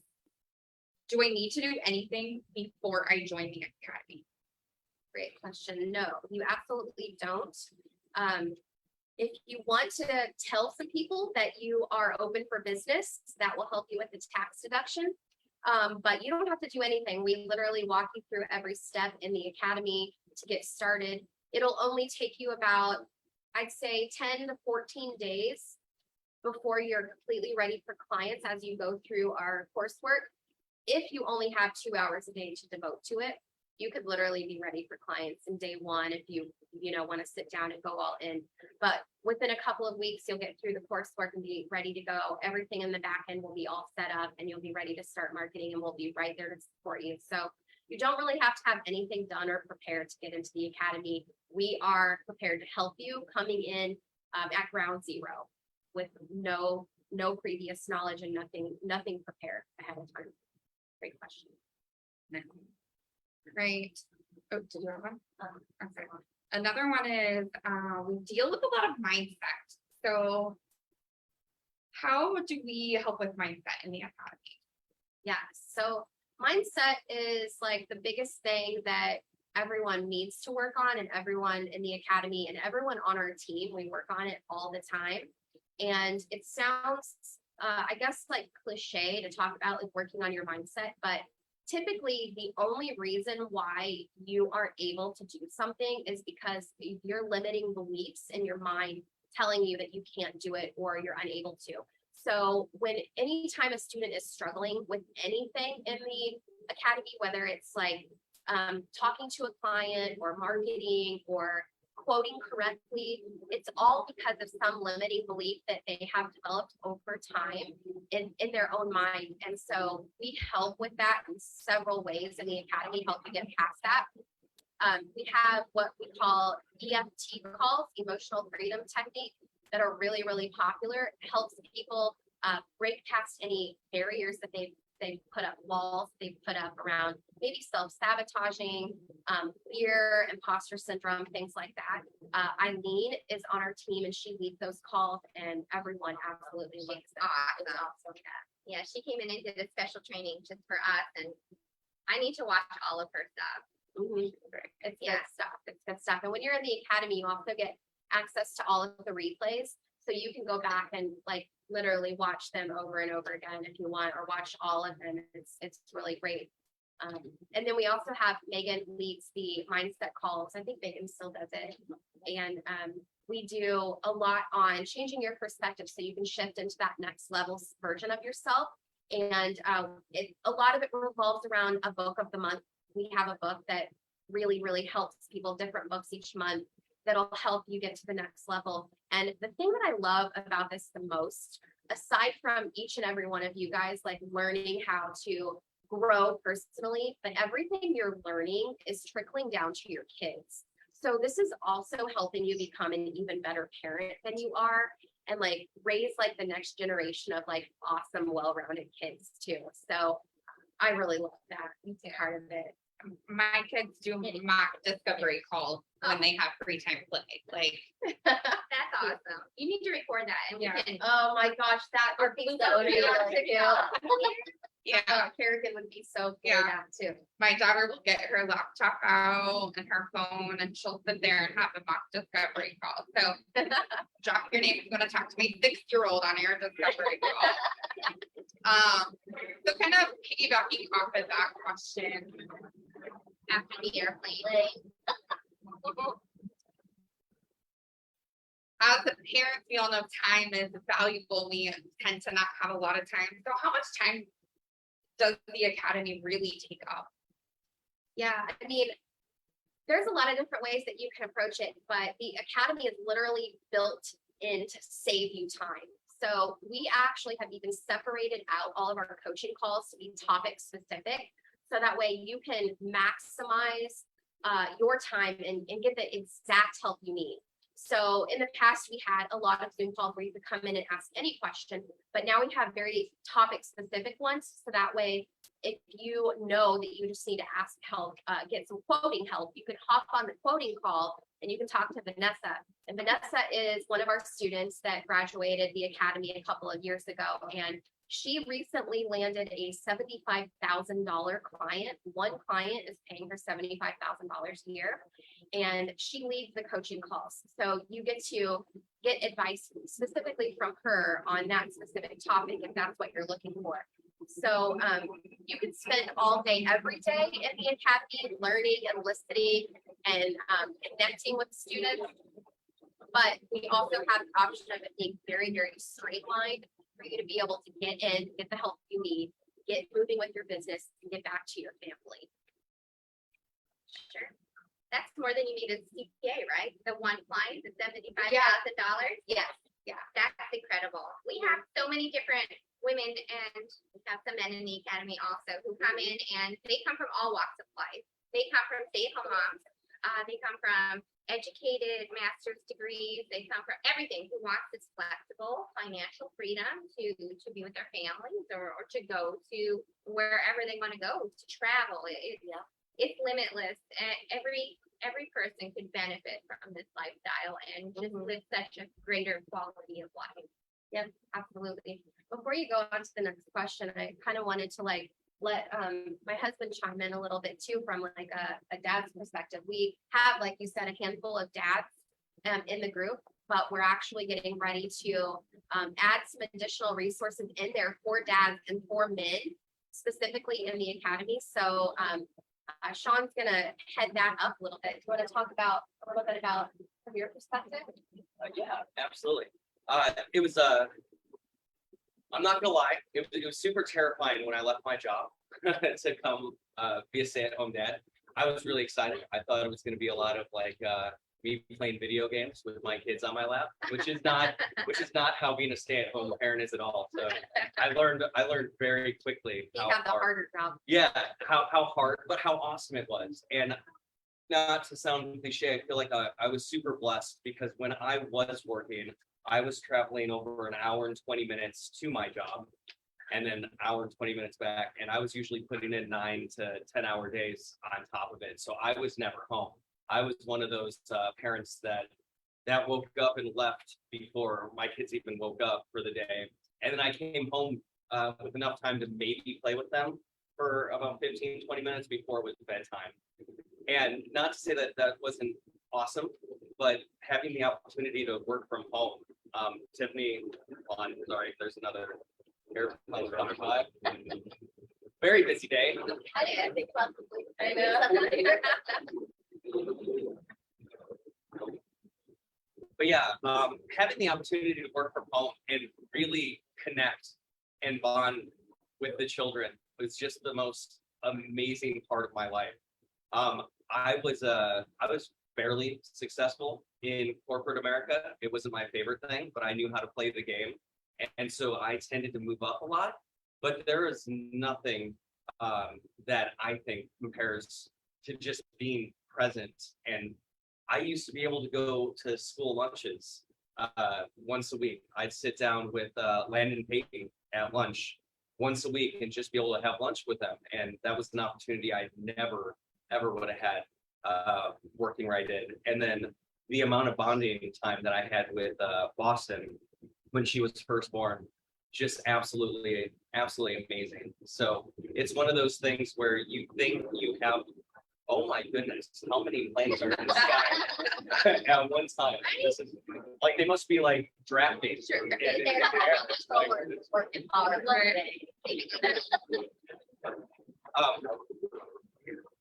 [SPEAKER 3] do I need to do anything before I join the academy?
[SPEAKER 2] Great question. No, you absolutely don't. If you want to tell some people that you are open for business, that will help you with the tax deduction. But you don't have to do anything. We literally walk you through every step in the academy to get started. It'll only take you about, I'd say 10 to 14 days before you're completely ready for clients as you go through our coursework. If you only have 2 hours a day to devote to it, you could literally be ready for clients in day one if you want to sit down and go all in. But within a couple of weeks, you'll get through the coursework and be ready to go. Everything in the back end will be all set up and you'll be ready to start marketing, and we'll be right there to support you. So you don't really have to have anything done or prepared to get into the academy. We are prepared to help you coming in at ground zero with no previous knowledge and nothing prepared ahead of time. Great question.
[SPEAKER 3] Great. Oh, did you have one? Okay. Another one is, we deal with a lot of mindset. So how do we help with mindset in the academy?
[SPEAKER 2] Yeah, so mindset is like the biggest thing that everyone needs to work on, and everyone in the academy and everyone on our team, we work on it all the time. And it sounds, I guess, like cliche to talk about like working on your mindset, but typically the only reason why you aren't able to do something is because you're limiting beliefs in your mind telling you that you can't do it or you're unable to. So anytime a student is struggling with anything in the academy, whether it's like talking to a client or marketing or quoting correctly, it's all because of some limiting belief that they have developed over time in their own mind. And so we help with that in several ways in the academy, help you get past that. We have what we call EFT calls, emotional freedom technique, that are really, really popular. It helps people break past any barriers that they've put up, walls they've put up around maybe self-sabotaging, fear, imposter syndrome, things like that. Eileen is on our team and she leads those calls, and everyone absolutely loves it. It's awesome.
[SPEAKER 5] Yeah, she came in and did a special training just for us, and I need to watch all of her stuff.
[SPEAKER 2] Mhm. It's good stuff. It's good stuff. And when you're in the academy, you also get access to all of the replays. So you can go back and like literally watch them over and over again if you want, or watch all of them. It's really great. And then we also have Megan leads the mindset calls. I think Megan still does it. And we do a lot on changing your perspective so you can shift into that next level version of yourself. And a lot of it revolves around a book of the month. We have a book that really, really helps people, different books each month that'll help you get to the next level. And the thing that I love about this the most, aside from each and every one of you guys like learning how to grow personally, but everything you're learning is trickling down to your kids. So this is also helping you become an even better parent than you are, and like raise like the next generation of like awesome, well-rounded kids too. So I really love that. It's a part of it.
[SPEAKER 3] My kids do mock discovery calls when they have free time play. Like,
[SPEAKER 5] That's awesome. You need to record that, and we
[SPEAKER 3] Yeah.
[SPEAKER 5] can.
[SPEAKER 2] Oh my gosh, that would be so
[SPEAKER 5] Blue
[SPEAKER 2] good.
[SPEAKER 3] yeah,
[SPEAKER 2] Kerrigan would be so good
[SPEAKER 3] Yeah.
[SPEAKER 2] at that too.
[SPEAKER 3] my daughter will get her laptop out and her phone, and she'll sit there and have a mock discovery call. So, drop your name. I'm going to talk to my 6-year-old on your discovery call. So kind of piggybacking off of that question,
[SPEAKER 5] After the airplane.
[SPEAKER 3] as a parent, we all know time is valuable. We tend to not have a lot of time. So how much time does the academy really take up?
[SPEAKER 2] Yeah, I mean, there's a lot of different ways that you can approach it, but the academy is literally built in to save you time. So we actually have even separated out all of our coaching calls to be topic specific. So that way you can maximize your time and get the exact help you need. So in the past, we had a lot of Zoom calls where you could come in and ask any question, but now we have very topic specific ones. So that way, if you know that you just need to ask help, get some quoting help, you can hop on the quoting call and you can talk to Vanessa. And Vanessa is one of our students that graduated the academy a couple of years ago. And she recently landed a $75,000 client. One client is paying her $75,000 a year, and she leads the coaching calls. So you get to get advice specifically from her on that specific topic if that's what you're looking for. So you can spend all day, every day in the academy learning and listening and connecting with students. But we also have the option of it being very, very straight line for you to be able to get in, get the help you need, get moving with your business, and get back to your family.
[SPEAKER 5] Sure. That's more than you need as CPA, right? The one client, the $75,000.
[SPEAKER 2] Yes.
[SPEAKER 5] Yeah, that's incredible. We have so many different women and we have some men in the academy also who come in and they come from all walks of life. They come from stay-at-home moms. They come from educated master's degrees. They come from everything who wants this flexible financial freedom to be with their families or to go to wherever they want to go, to travel. It's limitless. Every person could benefit from this lifestyle and just live such a greater quality of life.
[SPEAKER 2] Yep, absolutely. Before you go on to the next question, I kind of wanted to let my husband chime in a little bit too from like a dad's perspective. We have, like you said, a handful of dads in the group, but we're actually getting ready to add some additional resources in there for dads and for men, specifically in the academy. So Sean's gonna head that up a little bit. Do you want to talk about a little bit about from your perspective?
[SPEAKER 4] Yeah, absolutely. It was I'm not gonna lie, it was super terrifying when I left my job to come be a stay-at-home dad. I was really excited. I thought it was gonna be a lot of like me playing video games with my kids on my lap, which is not how being a stay-at-home parent is at all. So I learned very quickly
[SPEAKER 2] You
[SPEAKER 4] how
[SPEAKER 2] have the
[SPEAKER 4] hard,
[SPEAKER 2] harder job.
[SPEAKER 4] yeah, how hard, but how awesome it was. And not to sound cliche, I feel like I was super blessed because when I was working, I was traveling over an hour and 20 minutes to my job and then an hour and 20 minutes back. And I was usually putting in 9 to 10 hour days on top of it. So I was never home. I was one of those parents that woke up and left before my kids even woke up for the day. And then I came home with enough time to maybe play with them for about 15, 20 minutes before it was bedtime. And not to say that that wasn't awesome, but having the opportunity to work from home, Tiffani, sorry, there's another airplane coming by. Very busy day.
[SPEAKER 1] I think
[SPEAKER 2] I know.
[SPEAKER 4] But yeah, having the opportunity to work from home and really connect and bond with the children was just the most amazing part of my life. I was fairly successful in corporate America. It wasn't my favorite thing, but I knew how to play the game. And so I tended to move up a lot, but there is nothing that I think compares to just being present. And I used to be able to go to school lunches once a week. I'd sit down with Landon Payton at lunch once a week and just be able to have lunch with them. And that was an opportunity I never, ever would have had working where I did. And then the amount of bonding time that I had with Boston when she was first born, just absolutely amazing. So it's one of those things where you think you have, oh my goodness, how many planes are in the sky at one time? This is, like, they must be like drafting.
[SPEAKER 2] Sure.
[SPEAKER 1] Working hard.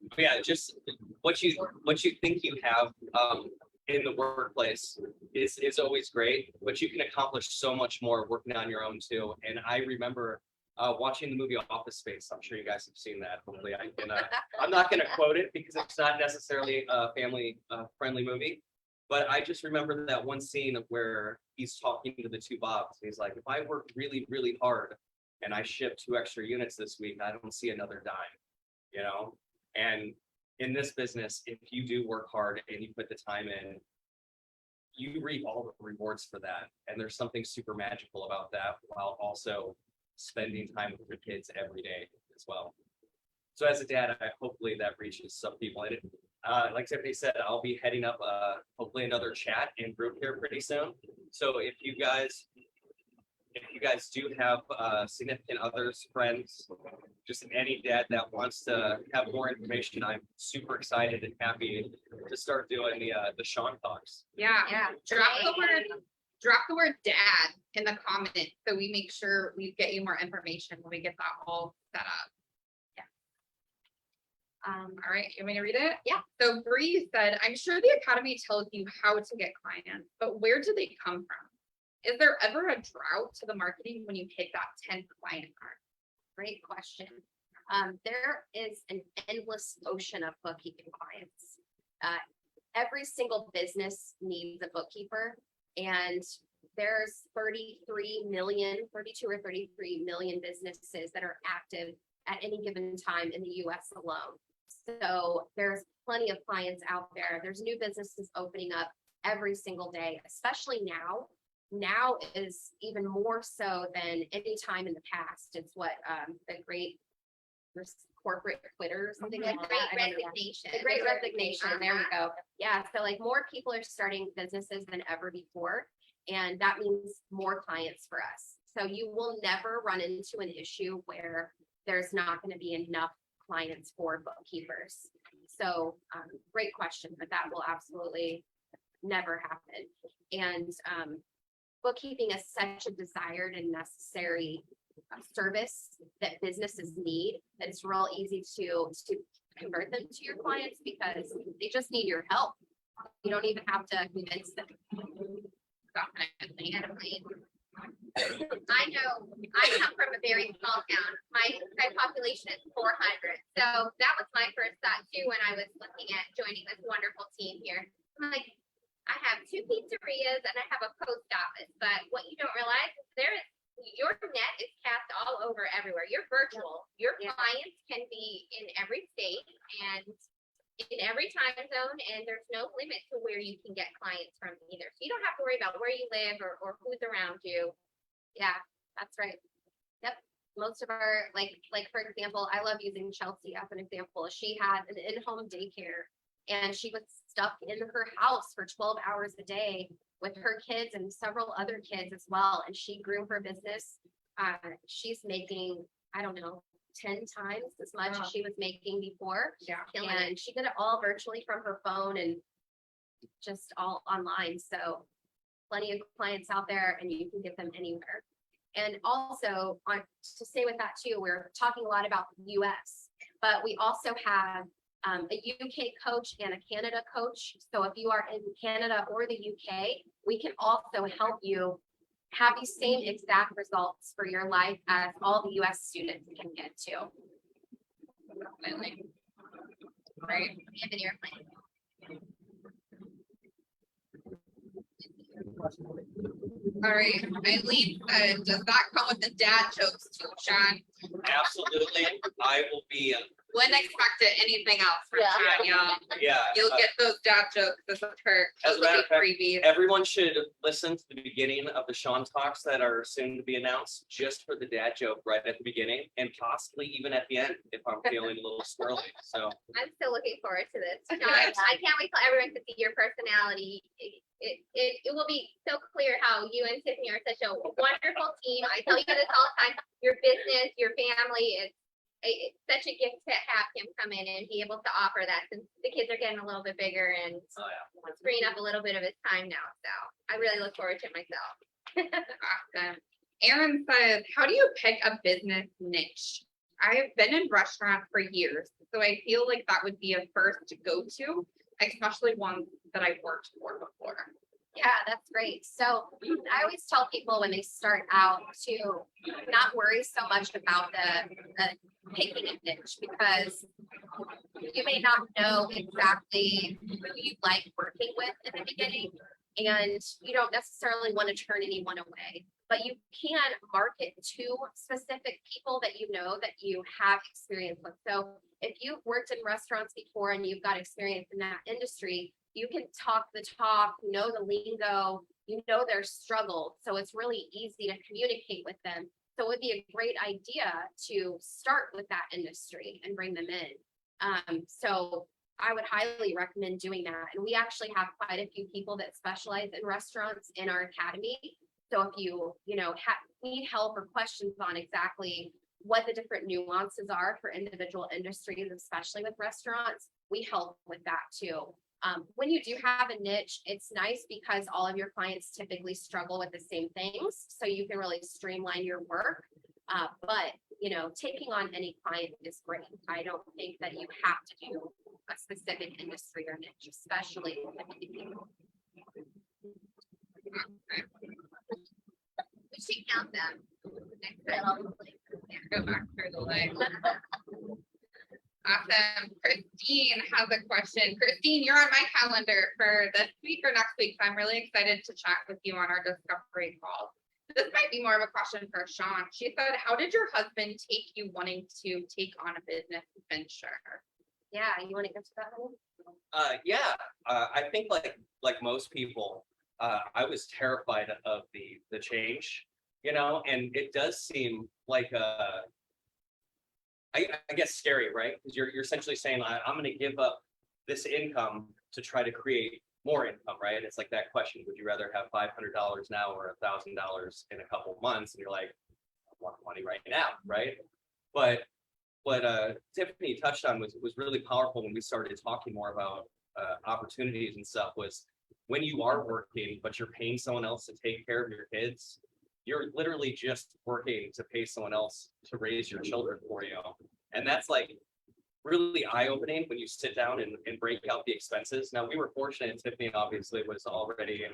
[SPEAKER 4] But yeah, just what you think you have in the workplace is always great, but you can accomplish so much more working on your own too. And I remember watching the movie Office Space. I'm sure you guys have seen that. Hopefully I can, I'm not going to quote it because it's not necessarily a family friendly movie, but I just remember that one scene where he's talking to the two Bobs. He's like, if I work really, really hard and I ship 2 extra units this week, I don't see another dime, you know? And in this business, if you do work hard and you put the time in, you reap all the rewards for that. And there's something super magical about that while also spending time with your kids every day as well. So as a dad, hopefully that reaches some people. And like Tiffani said, I'll be heading up hopefully another chat and group here pretty soon. So if you guys do have significant others, friends, just any dad that wants to have more information, I'm super excited and happy to start doing the Sean Talks.
[SPEAKER 3] Yeah. Drop the word dad in the comments so we make sure we get you more information when we get that all set up. All right, you want me to read it?
[SPEAKER 2] Yeah.
[SPEAKER 3] So Bree said, I'm sure the Academy tells you how to get clients, but where do they come from? Is there ever a drought to the marketing when you hit that 10 client mark?
[SPEAKER 2] Great question. There is an endless ocean of bookkeeping clients. Every single business needs a bookkeeper, and there's 32 or 33 million businesses that are active at any given time in the US alone. So there's plenty of clients out there. There's new businesses opening up every single day, especially now. Now is even more so than any time in the past. It's what the great corporate quitter or something like that.
[SPEAKER 5] Great
[SPEAKER 2] I don't know.
[SPEAKER 5] resignation.
[SPEAKER 2] The great resignation. There we
[SPEAKER 5] Uh-huh.
[SPEAKER 2] go. Yeah. So like more people are starting businesses than ever before. And that means more clients for us. So you will never run into an issue where there's not going to be enough clients for bookkeepers. So great question, but that will absolutely never happen. And bookkeeping is such a desired and necessary service that businesses need, that it's real easy to convert them to your clients because they just need your help. You don't even have to convince them.
[SPEAKER 5] Definitely. I know I come from a very small town. My population is 400. So that was my first thought too when I was looking at joining this wonderful team here. I'm like, I have 2 pizzerias and I have a post office, but what you don't realize is your net is cast all over everywhere. You're virtual. Your
[SPEAKER 2] Yeah.
[SPEAKER 5] clients can be in every state and in every time zone, and there's no limit to where you can get clients from either. So you don't have to worry about where you live or who's around you.
[SPEAKER 2] Yeah, that's right. Yep. Most of our, like for example, I love using Chelsea as an example. She had an in-home daycare and she was stuck in her house for 12 hours a day with her kids and several other kids as well. And she grew her business. She's making, I don't know, 10 times as much as she was making before.
[SPEAKER 3] Yeah.
[SPEAKER 2] And she did it all virtually from her phone and just all online. So plenty of clients out there and you can get them anywhere. And also to stay with that too, we're talking a lot about the US, but we also have a UK coach and a Canada coach. So if you are in Canada or the UK, we can also help you have these same exact results for your life as all the US students can get to.
[SPEAKER 5] Definitely.
[SPEAKER 3] Right.
[SPEAKER 5] We have an airplane.
[SPEAKER 3] All right. Eileen said, does that come with the dad jokes too, Sean?
[SPEAKER 4] Absolutely. I will be,
[SPEAKER 3] Wouldn't expect it anything else from
[SPEAKER 1] Yeah.
[SPEAKER 3] Sean, y'all.
[SPEAKER 4] yeah.
[SPEAKER 3] You'll get those dad jokes as a perk.
[SPEAKER 4] As
[SPEAKER 3] Those
[SPEAKER 4] a
[SPEAKER 3] will
[SPEAKER 4] matter
[SPEAKER 3] be
[SPEAKER 4] of fact,
[SPEAKER 3] freebies.
[SPEAKER 4] Everyone should listen to the beginning of the Sean Talks that are soon to be announced just for the dad joke right at the beginning and possibly even at the end if I'm feeling a little squirrely. So
[SPEAKER 5] I'm still looking forward to this. Sean. I can't wait till everyone can see your personality. It will be so clear how you and Tiffany are such a wonderful team. I tell you this all the time. Your business, your family, it's such a gift to have him come in and be able to offer that since the kids are getting a little bit bigger and freeing up a little bit of his time now. So I really look forward to it myself.
[SPEAKER 3] Awesome. Aaron says, how do you pick a business niche? I have been in restaurants for years, so I feel like that would be a first to go to, especially ones that I've worked for before.
[SPEAKER 2] Yeah, that's great. So I always tell people when they start out to not worry so much about the picking a niche because you may not know exactly who you like working with in the beginning and you don't necessarily want to turn anyone away, but you can market to specific people that you know that you have experience with. So if you've worked in restaurants before and you've got experience in that industry, you can talk the talk, you know the lingo, you know their struggle. So it's really easy to communicate with them. So it would be a great idea to start with that industry and bring them in. So I would highly recommend doing that. And we actually have quite a few people that specialize in restaurants in our academy. So if you need help or questions on exactly what the different nuances are for individual industries, especially with restaurants, we help with that too. When you do have a niche, it's nice because all of your clients typically struggle with the same things. So you can really streamline your work. But you know, taking on any client is great. I don't think that you have to do a specific industry or niche, especially in the beginning.
[SPEAKER 5] We should count them. Next
[SPEAKER 1] And
[SPEAKER 5] time.
[SPEAKER 1] I'll, like,
[SPEAKER 3] Go back through the list. Awesome. Christine has a question. Christine, you're on my calendar for this week or next week. So I'm really excited to chat with you on our discovery call. This might be more of a question for Sean. She said, how did your husband take you wanting to take on a business venture?
[SPEAKER 2] Yeah, you want to get to that one?
[SPEAKER 4] Yeah, I think like most people, I was terrified of the change, you know, and it does seem like I guess scary, right? Because you're essentially saying I'm going to give up this income to try to create more income, right? It's like that question: would you rather have $500 now or $1,000 in a couple of months? And you're like, I want money right now, right? But what Tiffani touched on was really powerful when we started talking more about opportunities and stuff. Was when you are working, but you're paying someone else to take care of your kids, you're literally just working to pay someone else to raise your children for you. And that's like really eye-opening when you sit down and break out the expenses. Now, we were fortunate, Tiffani obviously was already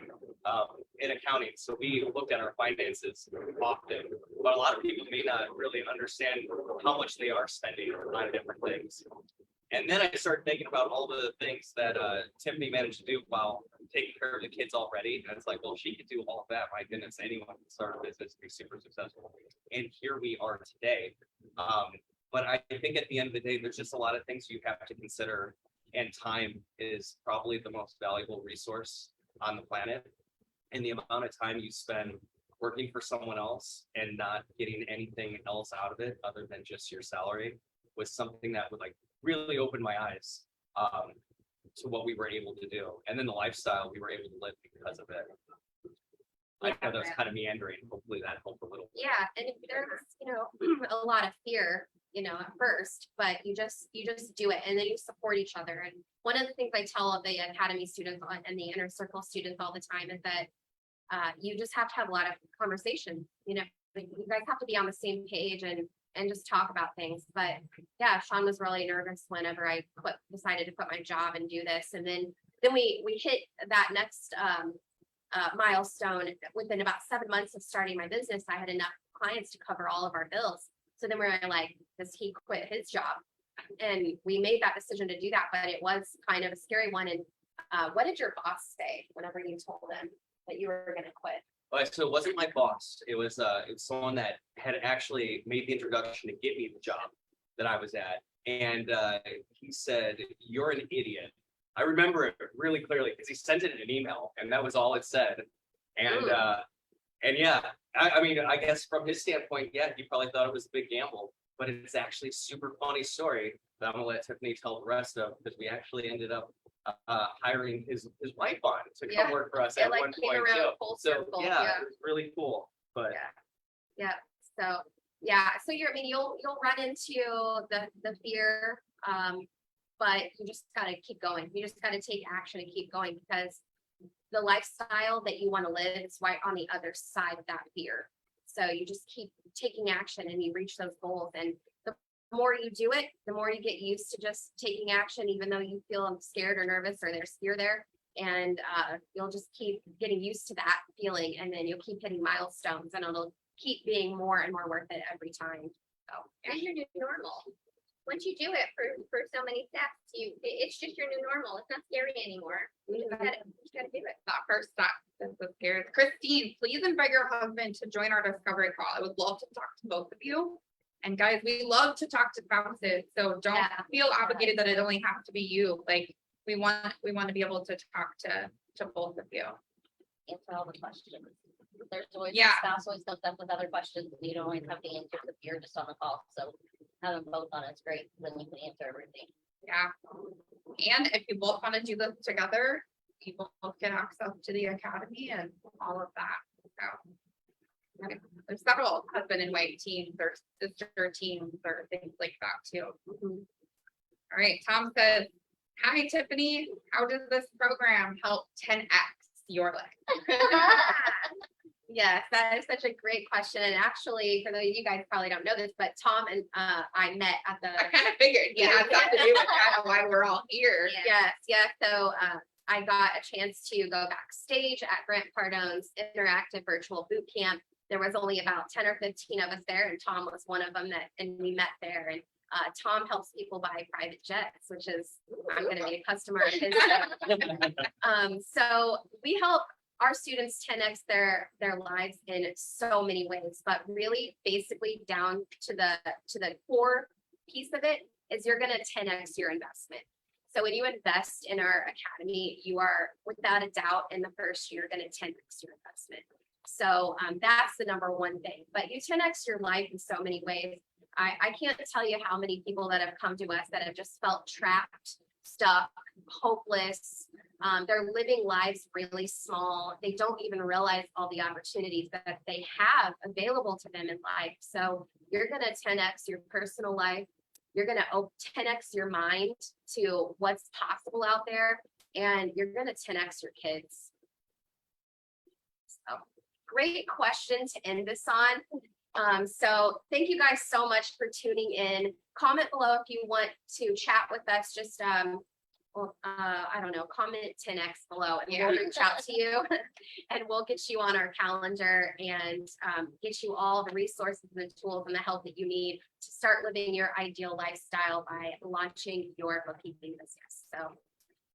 [SPEAKER 4] in accounting, so we looked at our finances often, but a lot of people may not really understand how much they are spending on different things. And then I started thinking about all the things that Tiffani managed to do while taking care of the kids already. And it's like, well, she could do all of that. My goodness, anyone can start a business and be super successful. And here we are today. But I think at the end of the day, there's just a lot of things you have to consider. And time is probably the most valuable resource on the planet. And the amount of time you spend working for someone else and not getting anything else out of it other than just your salary was something that would like really opened my eyes to what we were able to do. And then the lifestyle we were able to live because of it. I know that was kind of meandering. Hopefully that helped a little.
[SPEAKER 2] Yeah, and if there's, you know, a lot of fear, you know, at first, but you just do it, and then you support each other. And one of the things I tell the academy students and the inner circle students all the time is that you just have to have a lot of conversation. You know, like, you guys have to be on the same page and just talk about things. But yeah, Sean was really nervous whenever I decided to quit my job and do this, and then we hit that next milestone. Within about 7 months of starting my business, I had enough clients to cover all of our bills. So then we were like, does he quit his job? And we made that decision to do that, but it was kind of a scary one. And what did your boss say whenever you told him that you were going to quit?
[SPEAKER 4] So it wasn't my boss. It was someone that had actually made the introduction to get me the job that I was at. And he said, "You're an idiot." I remember it really clearly because he sent it in an email and that was all it said. And yeah, I mean, I guess from his standpoint, yeah, he probably thought it was a big gamble, but it's actually a super funny story that I'm gonna let Tiffani tell the rest of, because we actually ended up hiring his wife on to come work for us
[SPEAKER 2] It
[SPEAKER 4] at
[SPEAKER 2] like
[SPEAKER 4] one
[SPEAKER 2] came
[SPEAKER 4] point
[SPEAKER 2] around
[SPEAKER 4] too.
[SPEAKER 2] full
[SPEAKER 4] So
[SPEAKER 2] circle,
[SPEAKER 4] yeah,
[SPEAKER 2] yeah.
[SPEAKER 4] it was really cool. But
[SPEAKER 2] Yeah. So yeah. So you'll run into the fear, but you just gotta keep going. You just gotta take action and keep going, because the lifestyle that you want to live is right on the other side of that fear. So you just keep taking action and you reach those goals. And the more you do it, the more you get used to just taking action, even though you feel scared or nervous or there's fear there. And you'll just keep getting used to that feeling, and then you'll keep hitting milestones, and it'll keep being more and more worth it every time. So
[SPEAKER 5] And your new normal. Once you do it for so many steps, it's just your new normal. It's not scary anymore. You just gotta do it.
[SPEAKER 3] That first step is so scary. Christine, please invite your husband to join our discovery call. I would love to talk to both of you. And guys, we love to talk to spouses, so don't feel obligated that it only has to be you. Like we want to be able to talk to both of you.
[SPEAKER 1] answer all the questions. There's always,
[SPEAKER 3] Yeah.
[SPEAKER 1] a spouse always comes up with other questions, and you don't always have to answer if you're just on the call, so having both on it's great, then you can answer everything.
[SPEAKER 3] Yeah. And if you both want to do this together, you both get access to the academy and all of that. So there's several husband and wife teams or sister teams or things like that too. All right, Tom says, "Hi Tiffani, how does this program help 10x your life?"
[SPEAKER 2] Yes, that is such a great question. And actually, for those of you guys probably don't know this, but Tom and I met at the
[SPEAKER 3] I kind of figured, yeah,
[SPEAKER 2] Yeah.
[SPEAKER 3] it's something to do with kind of why we're all here.
[SPEAKER 5] Yeah.
[SPEAKER 2] Yes. So I got a chance to go backstage at Grant Cardone's interactive virtual boot camp. There was only about 10 or 15 of us there, and Tom was one of them and we met there. And Tom helps people buy private jets, which is, I'm going to be a customer of his. So we help our students 10x their lives in so many ways, but really basically down to the core piece of it is you're going to 10x your investment. So when you invest in our academy, you are without a doubt in the first year going to 10x your investment. So that's the number one thing, but you 10x your life in so many ways. I can't tell you how many people that have come to us that have just felt trapped, stuck, hopeless. They're living lives really small. They don't even realize all the opportunities that they have available to them in life. So you're going to 10x your personal life. You're going to 10x your mind to what's possible out there. And you're going to 10x your kids. So great question to end this on. So thank you guys so much for tuning in. Comment below if you want to chat with us. Just I don't know, comment 10x below and we'll reach out to you and we'll get you on our calendar and get you all the resources and the tools and the help that you need to start living your ideal lifestyle by launching your bookkeeping business. So,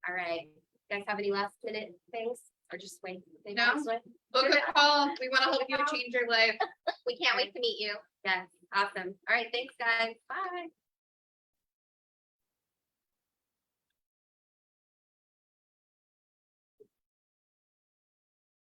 [SPEAKER 2] all right, you guys have any last minute things or just wait?
[SPEAKER 3] No. Book a call. We want to help you change your life.
[SPEAKER 5] We can't wait to meet you.
[SPEAKER 2] Yes, awesome. All right, thanks guys. Bye.